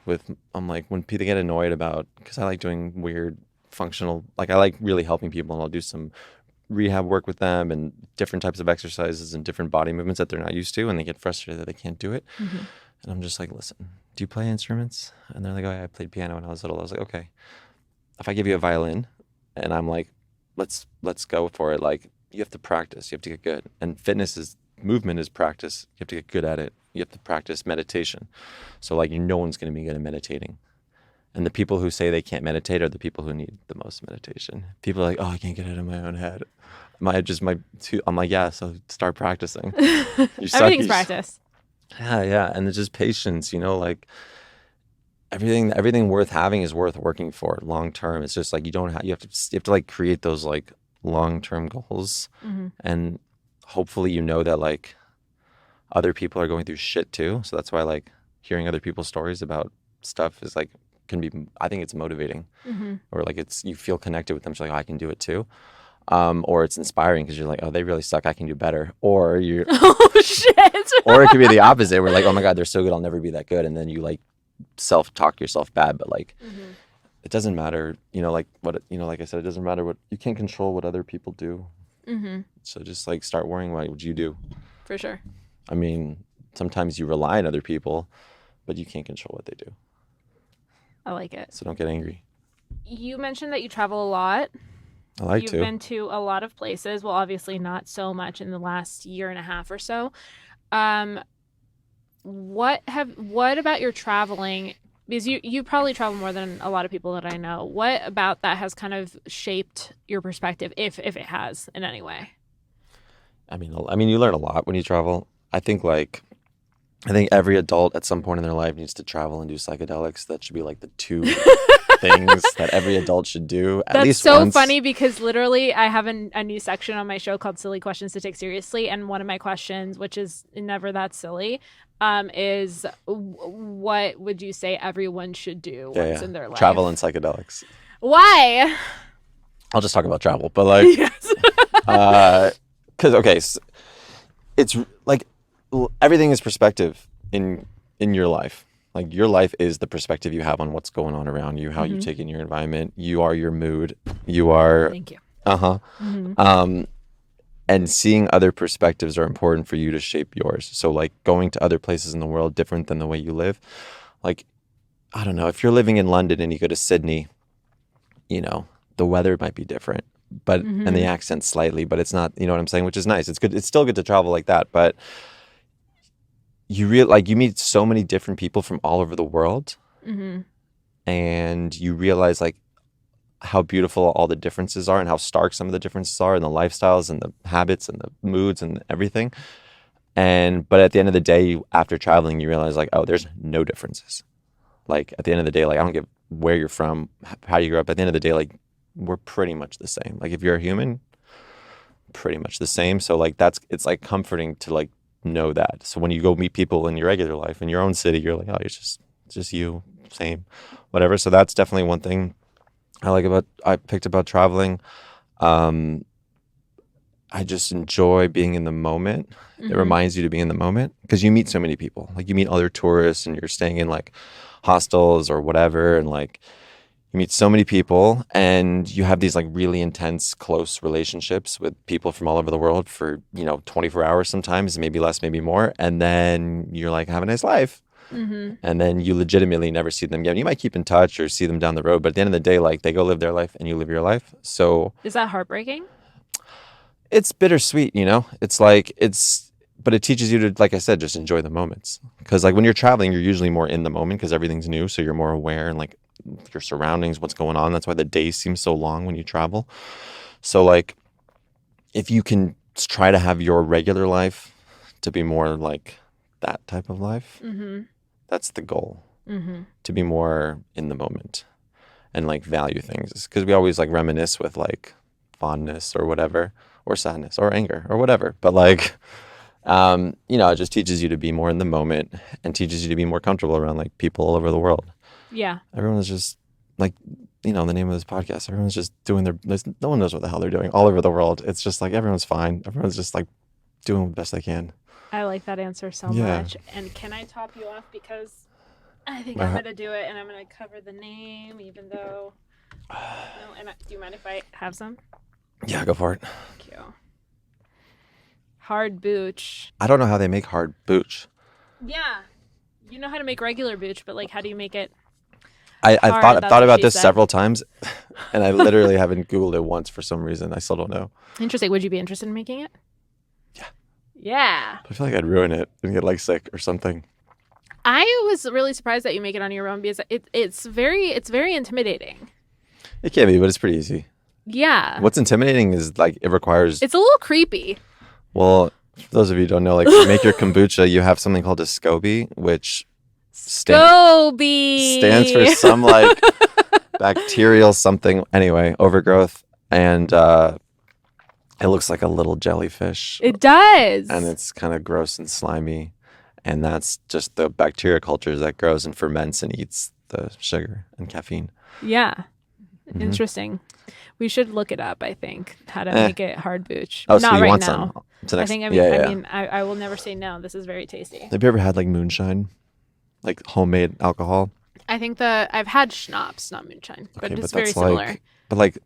I'm like, when people get annoyed about, because I like doing weird functional, like I like really helping people, and I'll do some rehab work with them and different types of exercises and different body movements that they're not used to, and they get frustrated that they can't do it. And I'm just like, listen, do you play instruments? And they're like, oh yeah, I played piano when I was little. I was like, okay, if I give you a violin and I'm like, let's go for it, like you have to practice, you have to get good. And movement is practice. You have to get good at it. You have to practice meditation. So like no one's going to be good at meditating. And the people who say they can't meditate are the people who need the most meditation. People are like, oh, I can't get out of my own head. I'm like, yeah, so start practicing. Everything's practice. Yeah. And it's just patience, like everything worth having is worth working for long term. It's just like you have to like create those like long term goals, and hopefully that like other people are going through shit too. So that's why like hearing other people's stories about stuff is like I think it's motivating, or like you feel connected with them. So like, oh, I can do it too. Or it's inspiring because you're like, oh, they really suck, I can do better. Or you're oh shit. Or it could be the opposite. We're like, oh my God, they're so good, I'll never be that good. And then you like self-talk yourself bad. But like, it doesn't matter, like like I said, it doesn't matter you can't control what other people do. So just like start worrying what would you do. For sure. I mean, sometimes you rely on other people, but you can't control what they do. I like it. So don't get angry. You mentioned that you travel a lot. I like to. You've been to a lot of places. Well, obviously not so much in the last year and a half or so. What about your traveling? Because you probably travel more than a lot of people that I know. What about that has kind of shaped your perspective, if it has in any way? I mean, you learn a lot when you travel. I think every adult at some point in their life needs to travel and do psychedelics. That should be like the two things that every adult should do at least once. That's so funny because literally I have a new section on my show called Silly Questions to Take Seriously. And one of my questions, which is never that silly, is what would you say everyone should do once in their life? Travel and psychedelics. Why? I'll just talk about travel. But like, yes. Because, okay, so it's like everything is perspective in your life. Like your life is the perspective you have on what's going on around you, how you take in your environment. You are your mood. You are. Thank you. And seeing other perspectives are important for you to shape yours. So like going to other places in the world different than the way you live. Like, I don't know, if you're living in London and you go to Sydney, the weather might be different, but and the accent slightly, but it's not, you know what I'm saying, which is nice. It's good. It's still good to travel like that, but you meet so many different people from all over the world, and you realize like how beautiful all the differences are and how stark some of the differences are, and the lifestyles and the habits and the moods and everything. But at the end of the day, after traveling, you realize like, oh, there's no differences. Like at the end of the day, like I don't give where you're from, how you grew up. At the end of the day, like we're pretty much the same. Like if you're a human, pretty much the same. So like it's like comforting to like know that. So when you go meet people in your regular life in your own city, you're like, oh, it's just you, same, whatever. So that's definitely one thing I picked about traveling. I just enjoy being in the moment. It reminds you to be in the moment because you meet so many people. Like you meet other tourists and you're staying in like hostels or whatever, and like you meet so many people and you have these like really intense, close relationships with people from all over the world for 24 hours sometimes, maybe less, maybe more, and then you're like, have a nice life. And then you legitimately never see them again. You might keep in touch or see them down the road, but at the end of the day, like they go live their life and you live your life. So is that heartbreaking? It's bittersweet, but it teaches you to, like I said, just enjoy the moments. Because like when you're traveling, you're usually more in the moment because everything's new. So you're more aware and like your surroundings, what's going on. That's why the days seem so long when you travel. So like if you can try to have your regular life to be more like that type of life, that's the goal, to be more in the moment and like value things. Because we always like reminisce with like fondness or whatever, or sadness or anger or whatever. But like, it just teaches you to be more in the moment and teaches you to be more comfortable around like people all over the world. Yeah. Everyone's just like, the name of this podcast, everyone's just doing no one knows what the hell they're doing all over the world. It's just like, everyone's fine. Everyone's just like doing the best they can. I like that answer so much. And can I top you off? Because I think I'm going to do it and I'm going to cover the name, even though. No, and do you mind if I have some? Yeah, go for it. Thank you. Hard Booch. I don't know how they make hard Booch. Yeah. You know how to make regular Booch, but like, how do you make it? I've thought about this several times, and I literally haven't Googled it once for some reason. I still don't know. Interesting. Would you be interested in making it? Yeah. Yeah. I feel like I'd ruin it and get like sick or something. I was really surprised that you make it on your own because it's very intimidating. It can be, but it's pretty easy. Yeah. What's intimidating is like it requires. It's a little creepy. Well, for those of you who don't know, like to make your kombucha, you have something called a SCOBY, which SCOBY stands for some like bacterial something. Anyway, overgrowth, and it looks like a little jellyfish. It does. And it's kind of gross and slimy. And that's just the bacteria cultures that grows and ferments and eats the sugar and caffeine. Yeah. Mm-hmm. Interesting. We should look it up, I think, how to make it hard booch. Oh, so not you right want now. Some? I think, I will never say no. This is very tasty. Have you ever had like moonshine? Like homemade alcohol? I think I've had schnapps, not moonshine, but it's very similar. Like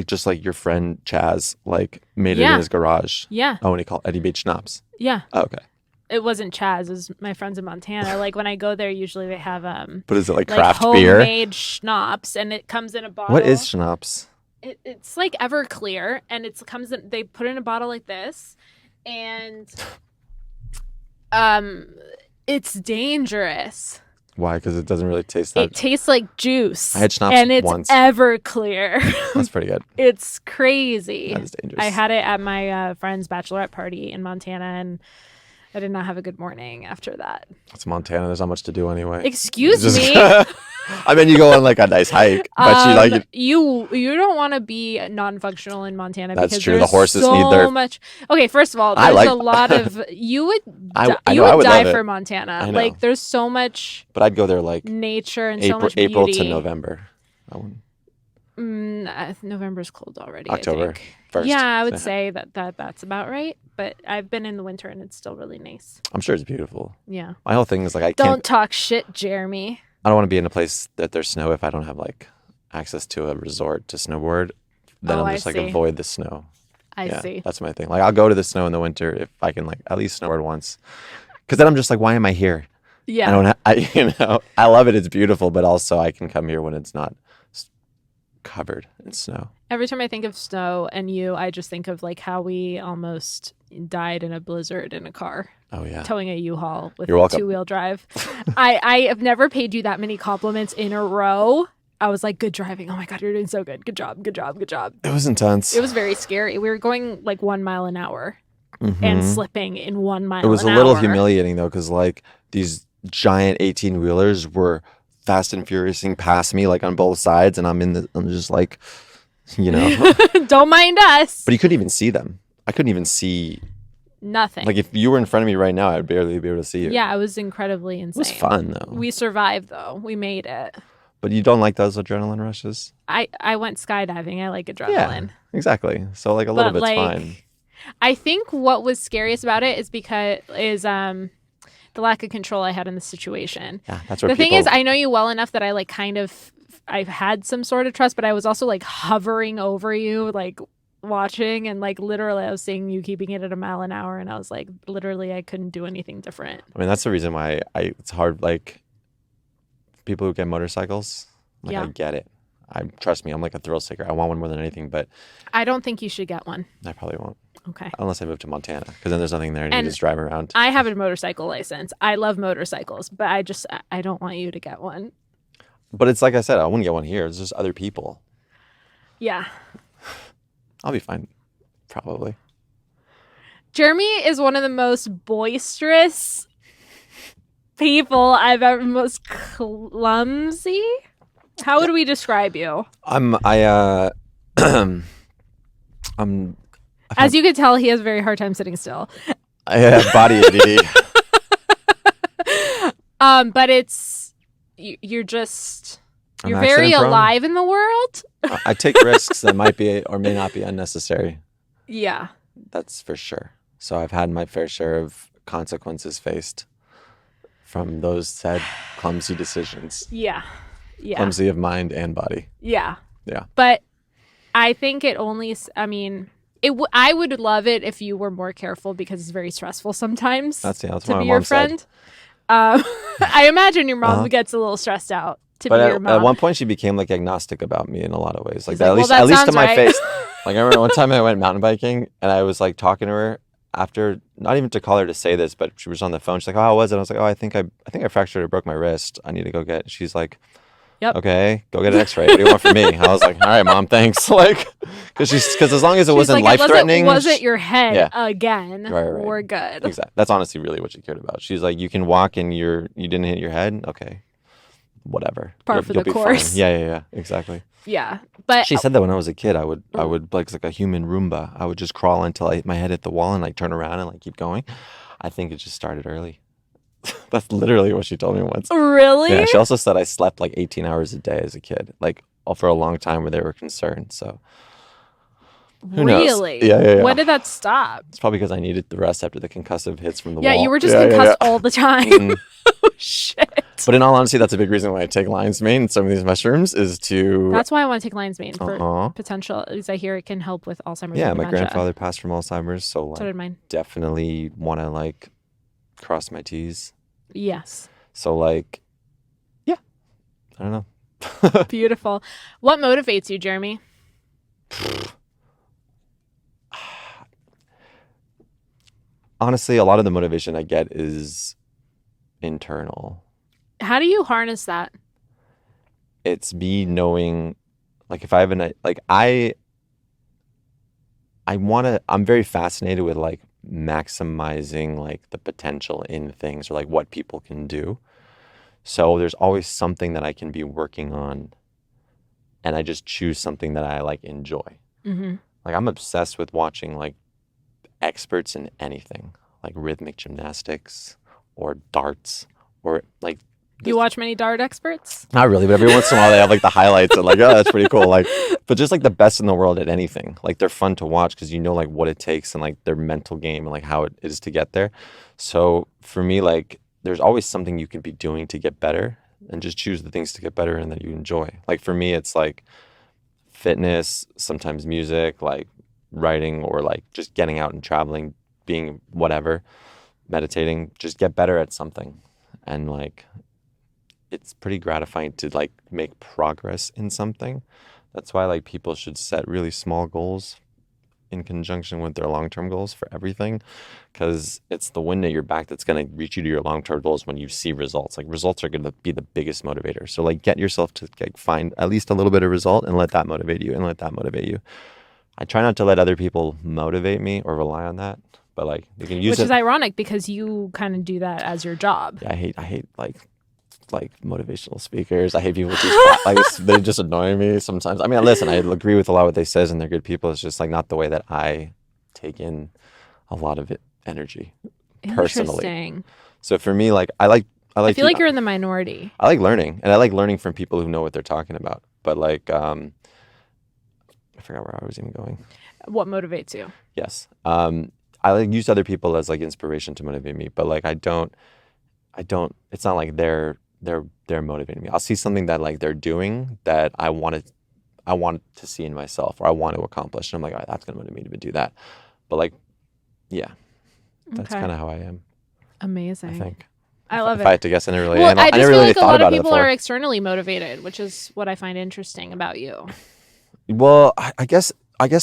just like your friend Chaz like made it in his garage. Yeah. Oh, and he called Eddie made schnapps. Yeah. Oh, okay. It wasn't Chaz. It was my friends in Montana. Like when I go there, usually they have But is it like craft beer? Homemade schnapps, and it comes in a bottle. What is schnapps? It's like Everclear, and it comes in. They put it in a bottle like this, and it's dangerous. Why? Because it doesn't really taste that. It tastes like juice. I had schnapps and it's once. Everclear. That's pretty good. It's crazy. That is dangerous. I had it at my friend's bachelorette party in Montana, and I did not have a good morning after that. It's Montana. There's not much to do anyway. Excuse me. I mean, you go on like a nice hike, but you don't want to be non-functional in Montana. That's because true. There's the horses so need their. much. Okay, first of all, there's a lot of you would die for Montana. Like there's so much. But I'd go there like nature and so much beauty. April to November. November's cold already. October 1st. Yeah, I would say that's about right. But I've been in the winter and it's still really nice. I'm sure it's beautiful. Yeah. My whole thing is like Don't talk shit, Jeremy. I don't want to be in a place that there's snow if I don't have like access to a resort to snowboard. Then I'm just like avoid the snow. I see. That's my thing. Like I'll go to the snow in the winter if I can like at least snowboard once. Because then I'm just like, why am I here? Yeah. I love it. It's beautiful, but also I can come here when it's not covered in snow. Every time I think of snow and you, I just think of like how we almost died in a blizzard in a car. Oh yeah. Towing a U-Haul with You're welcome. 2-wheel drive. I have never paid you that many compliments in a row. I was like, good driving. Oh my God, you're doing so good. Good job. Good job. Good job. It was intense. It was very scary. We were going like 1 mile an hour and slipping in 1 mile an hour. It was a little humiliating though, because like these giant 18-wheelers were fast and furiousing past me like on both sides, and I'm just like, don't mind us. But you couldn't even see them. I couldn't even see nothing. Like if you were in front of me right now, I'd barely be able to see you. Yeah, it was incredibly insane. It was fun though. We survived though. We made it. But you don't like those adrenaline rushes? I went skydiving. I like adrenaline. Yeah, exactly. So like a little bit's fine. I think what was scariest about it is the lack of control I had in the situation. Yeah, that's where the thing is, I know you well enough that I like I've had some sort of trust, but I was also like hovering over you, like watching, and like literally I was seeing you keeping it at 1 mile an hour, and I was like, literally I couldn't do anything different. I mean, that's the reason why it's hard, like people who get motorcycles, like I get it. Trust me, I'm like a thrill seeker. I want one more than anything, but I don't think you should get one. I probably won't. Okay. Unless I move to Montana, because then there's nothing there and you just drive around. I have a motorcycle license. I love motorcycles, but I don't want you to get one. But it's like I said, I wouldn't get one here. It's just other people. Yeah. I'll be fine, probably. Jeremy is one of the most boisterous people I've ever, most clumsy. How would we describe you? As you could tell, he has a very hard time sitting still. I have body ADD. But you're very alive in the world. I take risks that might be or may not be unnecessary. Yeah. That's for sure. So I've had my fair share of consequences faced from those said clumsy decisions. Yeah. Yeah. Clumsy of mind and body. Yeah. Yeah. But I think I would love it if you were more careful, because it's very stressful sometimes. That's to what be my your mom friend. Said. I imagine your mom gets a little stressed out to be your mom. At one point, she became like agnostic about me in a lot of ways. Like that, at least to my face. Like I remember one time I went mountain biking and I was like talking to her after, not even to call her to say this, but she was on the phone. She's like, "Oh, how was it?" I was like, "Oh, I think I fractured or broke my wrist. I need to go get." She's like, Yep. Okay, go get an X-ray. What do you want from me? I was like, all right, Mom, thanks. Like, because as long as it wasn't life-threatening. Was it your head again? Right. We're good. Exactly. That's honestly really what she cared about. She's like, you can walk and you didn't hit your head. Okay, whatever. Par for the course. Fine. Yeah. Exactly. Yeah, but she said that when I was a kid, I would like a human Roomba. I would just crawl until my head hit the wall and like turn around and like keep going. I think it just started early. That's literally what she told me once. Really? Yeah. She also said I slept like 18 hours a day as a kid, like for a long time where they were concerned. So who knows? Really? Yeah. When did that stop? It's probably because I needed the rest after the concussive hits from the wall. Yeah, you were just concussed all the time. Mm-hmm. Oh, shit. But in all honesty, that's a big reason why I take lion's mane and some of these mushrooms is to... That's why I want to take lion's mane for potential, because I hear it can help with Alzheimer's. Yeah, and my dementia. grandfather passed from Alzheimer's, so like, so did mine. Definitely want to like cross my T's. Yes. So like, yeah, I don't know. Beautiful. What motivates you, Jeremy? Honestly, a lot of the motivation I get is internal. How do you harness that? It's me knowing, like, if I have I'm very fascinated with like maximizing like the potential in things or like what people can do. So there's always something that I can be working on, and I just choose something that I like enjoy. Mm-hmm. Like I'm obsessed with watching like experts in anything, like rhythmic gymnastics or darts or like. You watch many dart experts? Not really, but every once in a while they have like the highlights and like, oh, that's pretty cool. Like, but just like the best in the world at anything. Like they're fun to watch because you know like what it takes and like their mental game and like how it is to get there. So for me, like there's always something you can be doing to get better, and just choose the things to get better and that you enjoy. Like for me, it's like fitness, sometimes music, like writing, or like just getting out and traveling, being whatever, meditating, just get better at something. And like, it's pretty gratifying to like make progress in something. That's why like people should set really small goals in conjunction with their long-term goals for everything, because it's the wind at your back that's going to reach you to your long-term goals when you see results. Like results are going to be the biggest motivator. So like get yourself to like find at least a little bit of result and let that motivate you and let that motivate you. I try not to let other people motivate me or rely on that, but like you can use Which is ironic because you kind of do that as your job. Yeah, I hate like motivational speakers. I hate people like they just annoy me sometimes. I mean, listen, I agree with a lot of what they says and they're good people. It's just like not the way that I take in a lot of energy personally. So for me, like I feel like you're in the minority. I like learning, and I like learning from people who know what they're talking about. But like I forgot where I was even going. What motivates you? Yes. I like use other people as like inspiration to motivate me, but like I don't it's not like they're motivating me. I'll see something that like they're doing that I want to see in myself, or I want to accomplish. And I'm like, all right, that's going to motivate me to do that. But like, yeah, that's kind of how I am. Amazing. I think. I love it. If I had to guess, I never really, I just feel really like a lot of people are externally motivated, which is what I find interesting about you. Well, I guess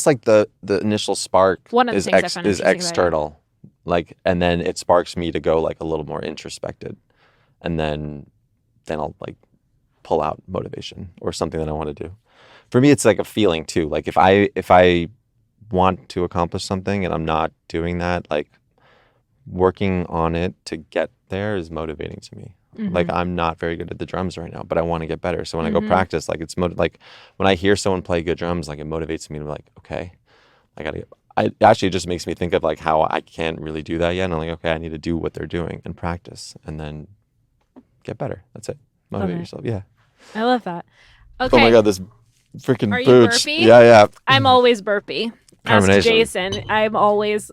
like the initial spark is external, like, and then it sparks me to go like a little more introspected, and then I'll like pull out motivation or something that I want to do. For me, it's like a feeling too. Like if I want to accomplish something and I'm not doing that, like working on it to get there is motivating to me. Mm-hmm. Like I'm not very good at the drums right now, but I want to get better. So when I go practice, like it's like when I hear someone play good drums, like it motivates me to be like, okay, it actually just makes me think of like how I can't really do that yet. And I'm like, okay, I need to do what they're doing and practice and then get better. That's it. Motivate yourself. Yeah. I love that. Okay. Oh my God, this freaking Are Booch. You burpy? Yeah. I'm always burpy. Ask Jason. I'm always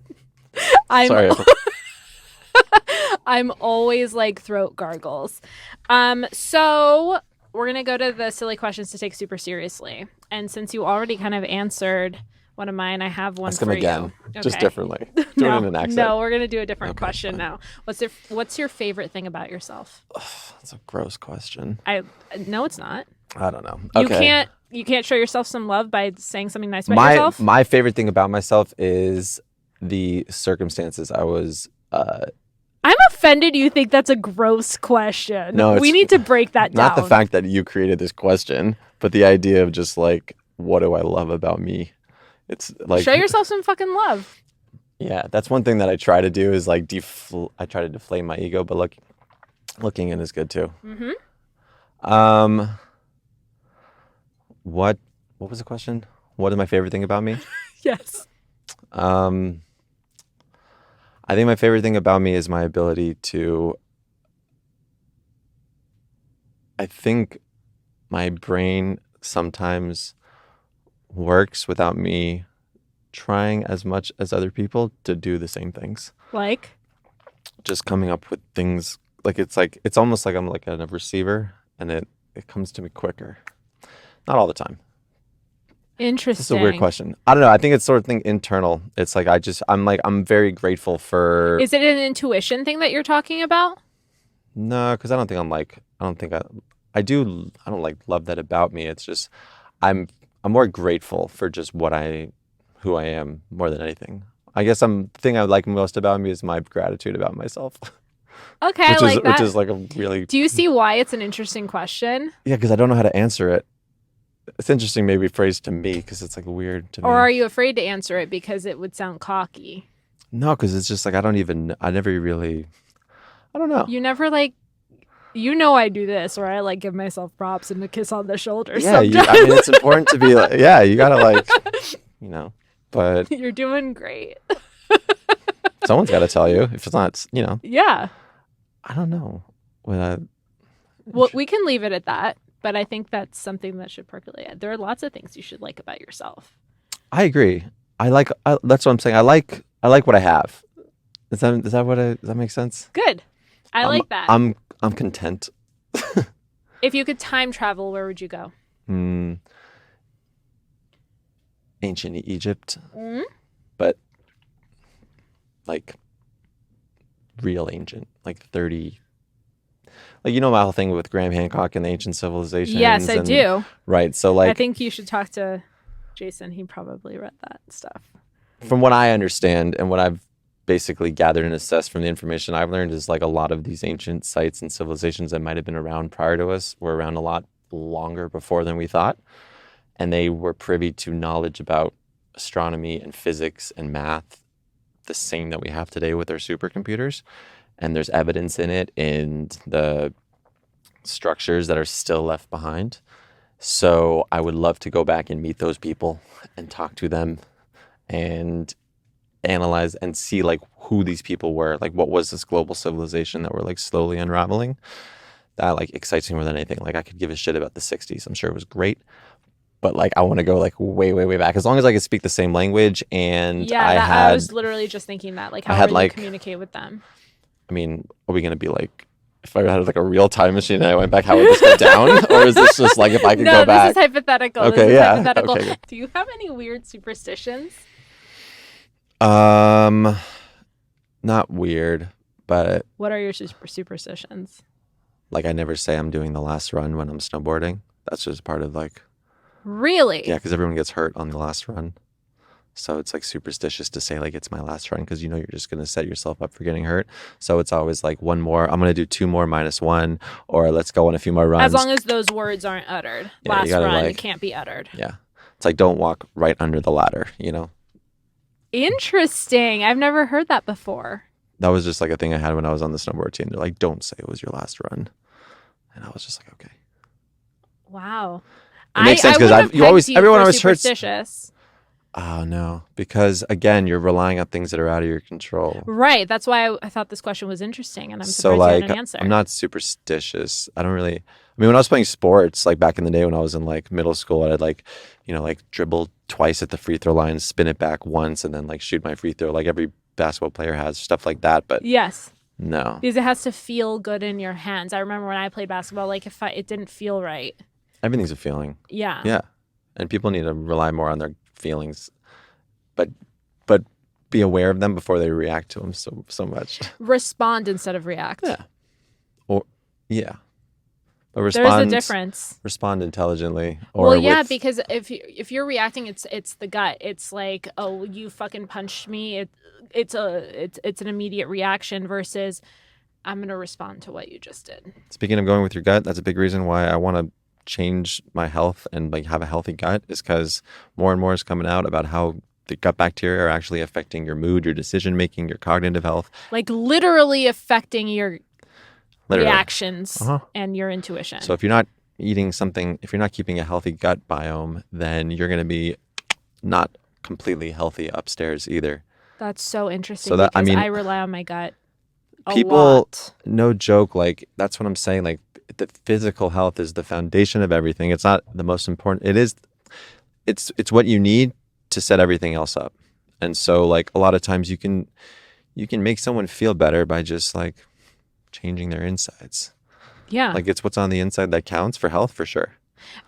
like throat gargles. So we're going to go to the silly questions to take super seriously. And since you already kind of answered one of mine, I have one for you. Again, just differently. Do it in an accent. No, we're going to do a different question now. What's your favorite thing about yourself? That's a gross question. No, it's not. I don't know. Okay. You can't show yourself some love by saying something nice about yourself? My favorite thing about myself is the circumstances I was I'm offended you think that's a gross question. No, we need to break that down. Not the fact that you created this question, but the idea of just like, what do I love about me? It's like, show yourself some fucking love. Yeah, that's one thing that I try to do is like I try to deflate my ego, but looking in is good too. What was the question? What is my favorite thing about me? Yes. I think my favorite thing about me is my ability to. I think my brain sometimes works without me trying as much as other people to do the same things. Like? Just coming up with things. It's almost like I'm like a receiver and it comes to me quicker. Not all the time. Interesting. It's a weird question. I don't know. I think it's sort of thing internal. It's like I'm very grateful for. Is it an intuition thing that you're talking about? No, because I don't don't like love that about me. It's just I'm more grateful for just who I am more than anything. I guess the thing I like most about me is my gratitude about myself. Okay, which is like a really. Do you see why it's an interesting question? Yeah, because I don't know how to answer it. It's interesting, maybe phrased to me because it's like weird to me. Or are you afraid to answer it because it would sound cocky? No, because it's just like I never really. I don't know. You never I do this, or I like give myself props and a kiss on the shoulder. Yeah, it's important to be like, yeah, you gotta but you're doing great. Someone's got to tell you if it's not, Yeah. I don't know. Well, we can leave it at that, but I think that's something that should percolate. There are lots of things you should like about yourself. I agree. That's what I'm saying. I like what I have. Does that make sense? Good. I like that. I'm content. If you could time travel, where would you go? Ancient Egypt. But like real ancient, like 30. Like, my whole thing with Graham Hancock and the ancient civilizations. Yes, I do. Right. So I think you should talk to Jason. He probably read that stuff. From what I understand and what I've basically gathered and assessed from the information I've learned is like a lot of these ancient sites and civilizations that might have been around prior to us were around a lot longer before than we thought. And they were privy to knowledge about astronomy and physics and math, the same that we have today with our supercomputers. And there's evidence in it in the structures that are still left behind. So I would love to go back and meet those people and talk to them and analyze and see like who these people were, like what was this global civilization that we're like slowly unraveling. That like excites me more than anything. Like I could give a shit about the 60s. I'm sure it was great. But like I want to go like way, way, way back. As long as I could speak the same language and I was literally just thinking that. Like how would you communicate with them? I mean, are we going to be like, if I had like a real time machine and I went back, how would this go down? Or is this just like if I could go back? No, this is hypothetical. Okay, hypothetical. Okay. Do you have any weird superstitions? Not weird, but... What are your superstitions? Like I never say I'm doing the last run when I'm snowboarding. That's just part of like... Really? Yeah, because everyone gets hurt on the last run. So it's like superstitious to say like it's my last run because you're just going to set yourself up for getting hurt. So it's always like one more. I'm going to do 2 more -1 or let's go on a few more runs. As long as those words aren't uttered. Yeah, last run can't be uttered. Yeah. It's like don't walk right under the ladder, Interesting. I've never heard that before. That was just like a thing I had when I was on the snowboard team. They're like, don't say it was your last run. And I was just like, okay. Wow. It makes sense because everyone always hurts. Oh, no. Because, again, you're relying on things that are out of your control. Right. That's why I thought this question was interesting, and I'm surprised you had an answer. I'm not superstitious. I don't really... I mean, when I was playing sports, like back in the day when I was in like middle school, I'd like, dribble twice at the free throw line, spin it back once, and then like shoot my free throw like every basketball player has, stuff like that. But yes. No. Because it has to feel good in your hands. I remember when I played basketball, like it didn't feel right. Everything's a feeling. Yeah. Yeah. And people need to rely more on their feelings, but be aware of them before they react to them so much. Respond instead of react. Yeah. Or yeah. There's a difference. Respond intelligently. Or well, yeah, because if you're reacting, it's the gut. It's like, oh, you fucking punched me. It's an immediate reaction versus I'm gonna respond to what you just did. Speaking of going with your gut, that's a big reason why I want to change my health and like have a healthy gut, is because more and more is coming out about how the gut bacteria are actually affecting your mood, your decision making, your cognitive health. Like literally affecting your reactions and your intuition. So if you're not eating something, if you're not keeping a healthy gut biome, then you're going to be not completely healthy upstairs either. That's so interesting. So that, because I rely on my gut a lot. No joke, like that's what I'm saying. Like the physical health is the foundation of everything. It's not the most important. It's what you need to set everything else up. And so like a lot of times you can make someone feel better by just like changing their insides. Yeah. Like it's what's on the inside that counts for health, for sure.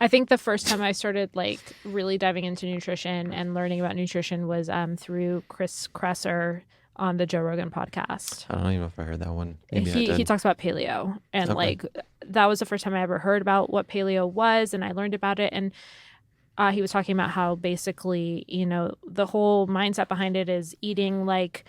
I think the first time I started like really diving into nutrition and learning about nutrition was through Chris Kresser on the Joe Rogan podcast. I don't even know if I heard that one. He talks about paleo, and like that was the first time I ever heard about what paleo was, and I learned about it. And he was talking about how basically, you know, the whole mindset behind it is eating like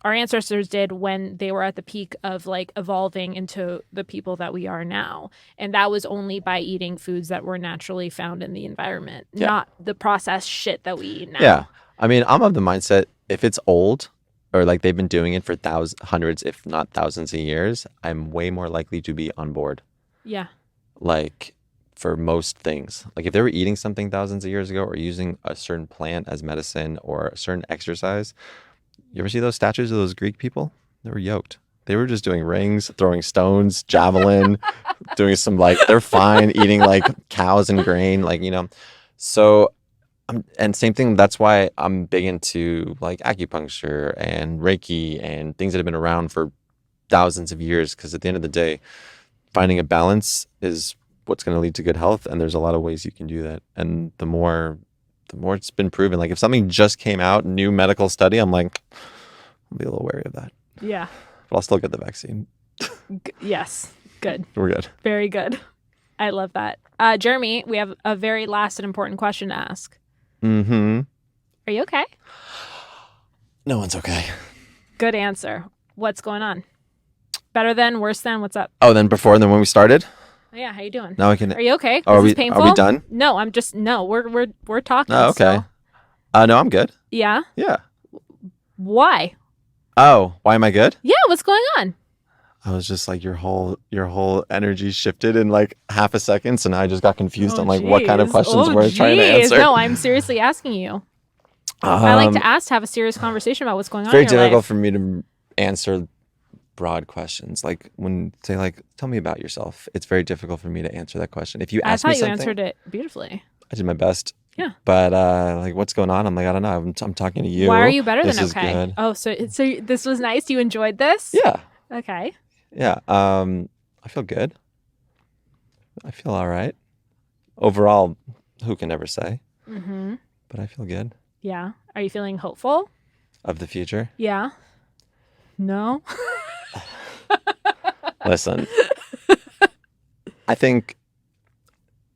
our ancestors did when they were at the peak of like evolving into the people that we are now. And that was only by eating foods that were naturally found in the environment, not the processed shit that we eat now. Yeah. I mean, I'm of the mindset, if it's old or like they've been doing it for hundreds, if not thousands of years, I'm way more likely to be on board. Yeah. Like for most things, like if they were eating something thousands of years ago or using a certain plant as medicine or a certain exercise, you ever see those statues of those Greek people? They were yoked. They were just doing rings, throwing stones, javelin, doing some like, they're fine eating like cows and grain, like, you know. So, and same thing, that's why I'm big into like acupuncture and Reiki and things that have been around for thousands of years. Because at the end of the day, finding a balance is what's going to lead to good health. And there's a lot of ways you can do that. And the more it's been proven, like if something just came out, new medical study, I'm like, I'll be a little wary of that. Yeah. But I'll still get the vaccine. Yes. Good. We're good. Very good. I love that. Jeremy, we have a very last and important question to ask. Mm-hmm. Are you okay? No one's okay. Good answer. What's going on? Better than, worse than, what's up? Oh, then before, then when we started? Yeah, how you doing? Now I can. Are you okay? Oh, Is this painful? Are we done? No, we're talking. Oh, okay. Still. No, I'm good. Yeah? Yeah. Why? Oh, why am I good? Yeah, what's going on? I was just like, your whole energy shifted in like half a second, so now I just got confused on like what kind of questions we're trying to answer. No, I'm seriously asking you. I like to have a serious conversation about what's going on in your life. It's very difficult for me to answer broad questions. Like when say like, tell me about yourself. It's very difficult for me to answer that question. If you ask me something, I thought you answered it beautifully. I did my best. Yeah. But like, what's going on? I'm like, I don't know. I'm talking to you. Why are you better than this okay? Is good. Oh, so this was nice. You enjoyed this? Yeah. Okay. Yeah. I feel good. I feel all right. Overall, who can ever say? Mm-hmm. But I feel good. Yeah. Are you feeling hopeful? Of the future? Yeah. No? Listen, I think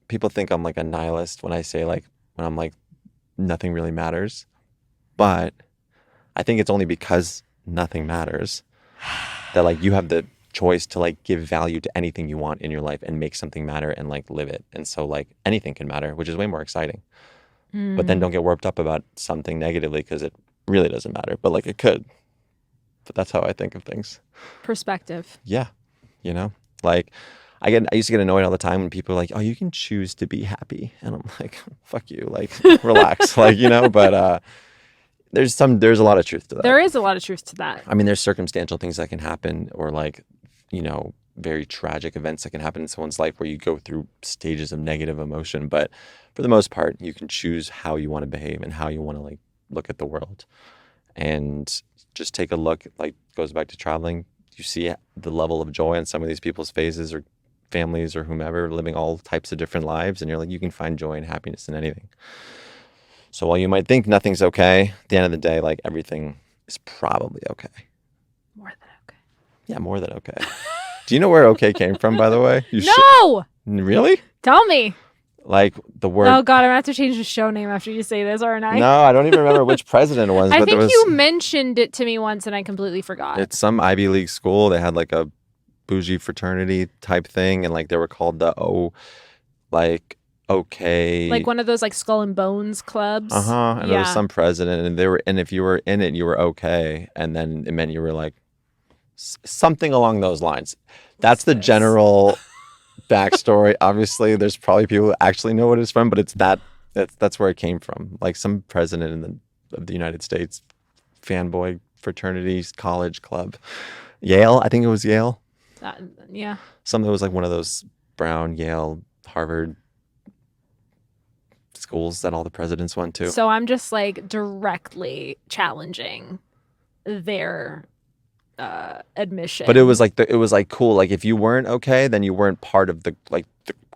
people think I'm like a nihilist when I say like, when I'm like, nothing really matters. But I think it's only because nothing matters that like you have the choice to like give value to anything you want in your life and make something matter and like live it. And so like anything can matter, which is way more exciting. But then don't get worked up about something negatively because it really doesn't matter. But like it could. But that's how I think of things. Perspective. Yeah. You know, like I used to get annoyed all the time when people are like, oh, you can choose to be happy. And I'm like, fuck you, like relax. Like, you know, but there's a lot of truth to that. There is a lot of truth to that. I mean, there's circumstantial things that can happen or like, you know, very tragic events that can happen in someone's life where you go through stages of negative emotion. But for the most part, you can choose how you want to behave and how you want to like look at the world. And just take a look, like goes back to traveling. You see the level of joy on some of these people's faces or families or whomever living all types of different lives. And you're like, you can find joy and happiness in anything. So while you might think nothing's okay, at the end of the day, like everything is probably okay. More than okay. Yeah, more than okay. Do you know where okay came from, by the way? No! Really? Tell me. Like the word. Oh God, I'm gonna have to change the show name after you say this, aren't I? No, I don't even remember which president it was. I but think there was, you mentioned it to me once and I completely forgot. It's some Ivy League school. They had like a bougie fraternity type thing, and like they were called the okay. Like one of those like Skull and Bones clubs. And there was some president, and if you were in it, you were okay, and then it meant you were like something along those lines. That's the general backstory. Obviously, there's probably people who actually know what it's from, but it's that's where it came from. Like some president of the United States, fanboy fraternities, college club, Yale. I think it was Yale. Yeah. Something that was like one of those Brown, Yale, Harvard schools that all the presidents went to. So I'm just like directly challenging their admission. But it was like cool. Like if you weren't okay, then you weren't part of the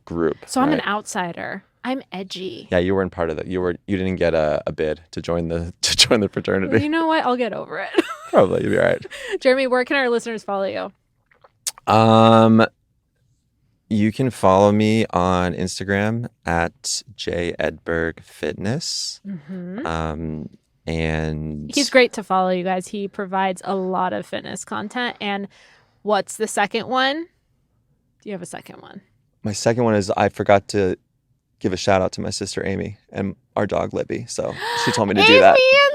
group. So I'm an outsider. I'm edgy. Yeah, you weren't part of that. You didn't get a bid to join the fraternity. You know what? I'll get over it. Probably you'll be all right. Jeremy, where can our listeners follow you? You can follow me on Instagram at @JEdbergFitness. Mm-hmm. And he's great to follow, you guys. He provides a lot of fitness content. And what's the second one? Do you have a second one? My second one is I forgot to give a shout out to my sister Amy and our dog Libby. So she told me to do that. Amy and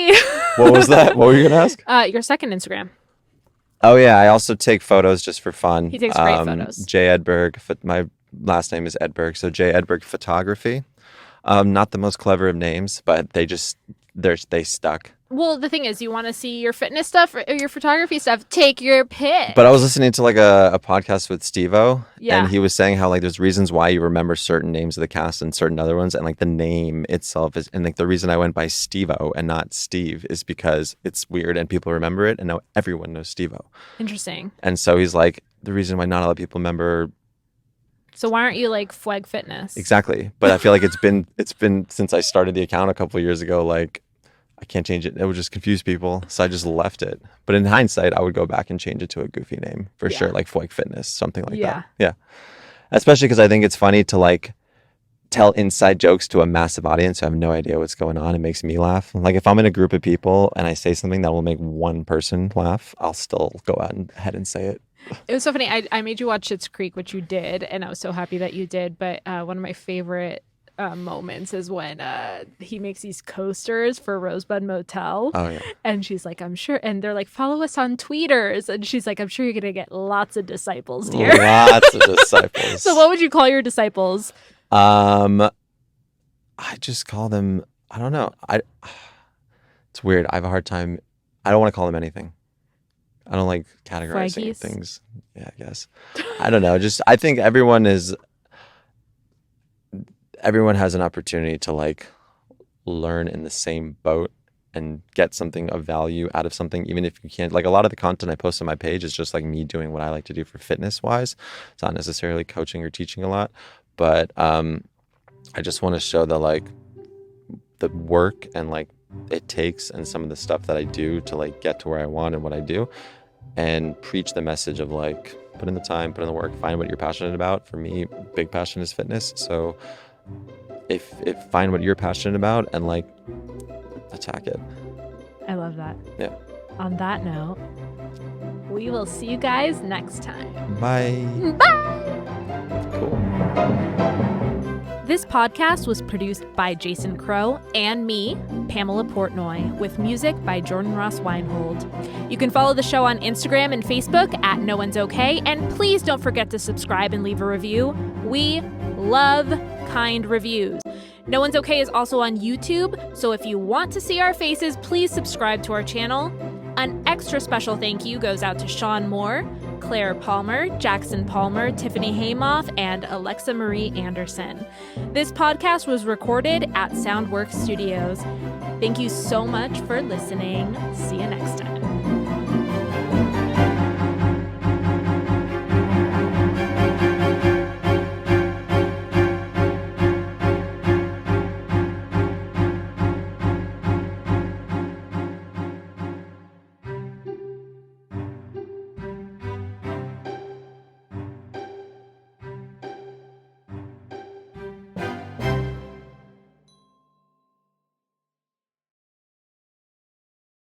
Libby. What was that? What were you gonna ask? Your second Instagram. Oh yeah, I also take photos just for fun. He takes great photos. J Edberg. My last name is Edberg, so J Edberg Photography. Not the most clever of names, but they stuck. Well, the thing is, you want to see your fitness stuff or your photography stuff, take your pick. But I was listening to like a podcast with Steve-O, and he was saying how like there's reasons why you remember certain names of the cast and certain other ones, and like the name itself is, and like the reason I went by Steve-O and not Steve is because it's weird and people remember it, and now everyone knows Steve-O. Interesting. And so he's like, the reason why not a lot of people remember. So why aren't you like Fweg Fitness? Exactly. But I feel like it's been since I started the account a couple of years ago, like I can't change it. It would just confuse people. So I just left it. But in hindsight, I would go back and change it to a goofy name for sure. Like Fweg Fitness, something like that. Yeah. Especially because I think it's funny to like tell inside jokes to a massive audience who have no idea what's going on. It makes me laugh. Like if I'm in a group of people and I say something that will make one person laugh, I'll still go out ahead and say it. It was so funny. I made you watch Schitt's Creek, which you did, and I was so happy that you did. But one of my favorite moments is when he makes these coasters for Rosebud Motel. Oh, yeah. And she's like, I'm sure. And they're like, follow us on tweeters. And she's like, I'm sure you're going to get lots of disciples, dear. Lots of disciples. So what would you call your disciples? I just call them, I don't know. It's weird. I have a hard time. I don't want to call them anything. I don't like categorizing Fraggies? Things. Yeah, I guess. I don't know. I think everyone has an opportunity to like learn in the same boat and get something of value out of something, even if you can't. Like a lot of the content I post on my page is just like me doing what I like to do for fitness wise. It's not necessarily coaching or teaching a lot, but I just want to show the like the work and like it takes and some of the stuff that I do to like get to where I want and what I do, and preach the message of like put in the time, put in the work, find what you're passionate about. For me, big passion is fitness. So if find what you're passionate about and like attack it. I love that. Yeah. On that note, we will see you guys next time. Bye. Bye. Cool. This podcast was produced by Jason Crow and me, Pamela Portnoy, with music by Jordan Ross Weinhold. You can follow the show on Instagram and Facebook at No One's Okay, and please don't forget to subscribe and leave a review. We love kind reviews. No One's Okay is also on YouTube, so if you want to see our faces, please subscribe to our channel. An extra special thank you goes out to Sean Moore, Claire Palmer, Jackson Palmer, Tiffany Haymoff, and Alexa Marie Anderson. This podcast was recorded at Soundworks Studios. Thank you so much for listening. See you next time.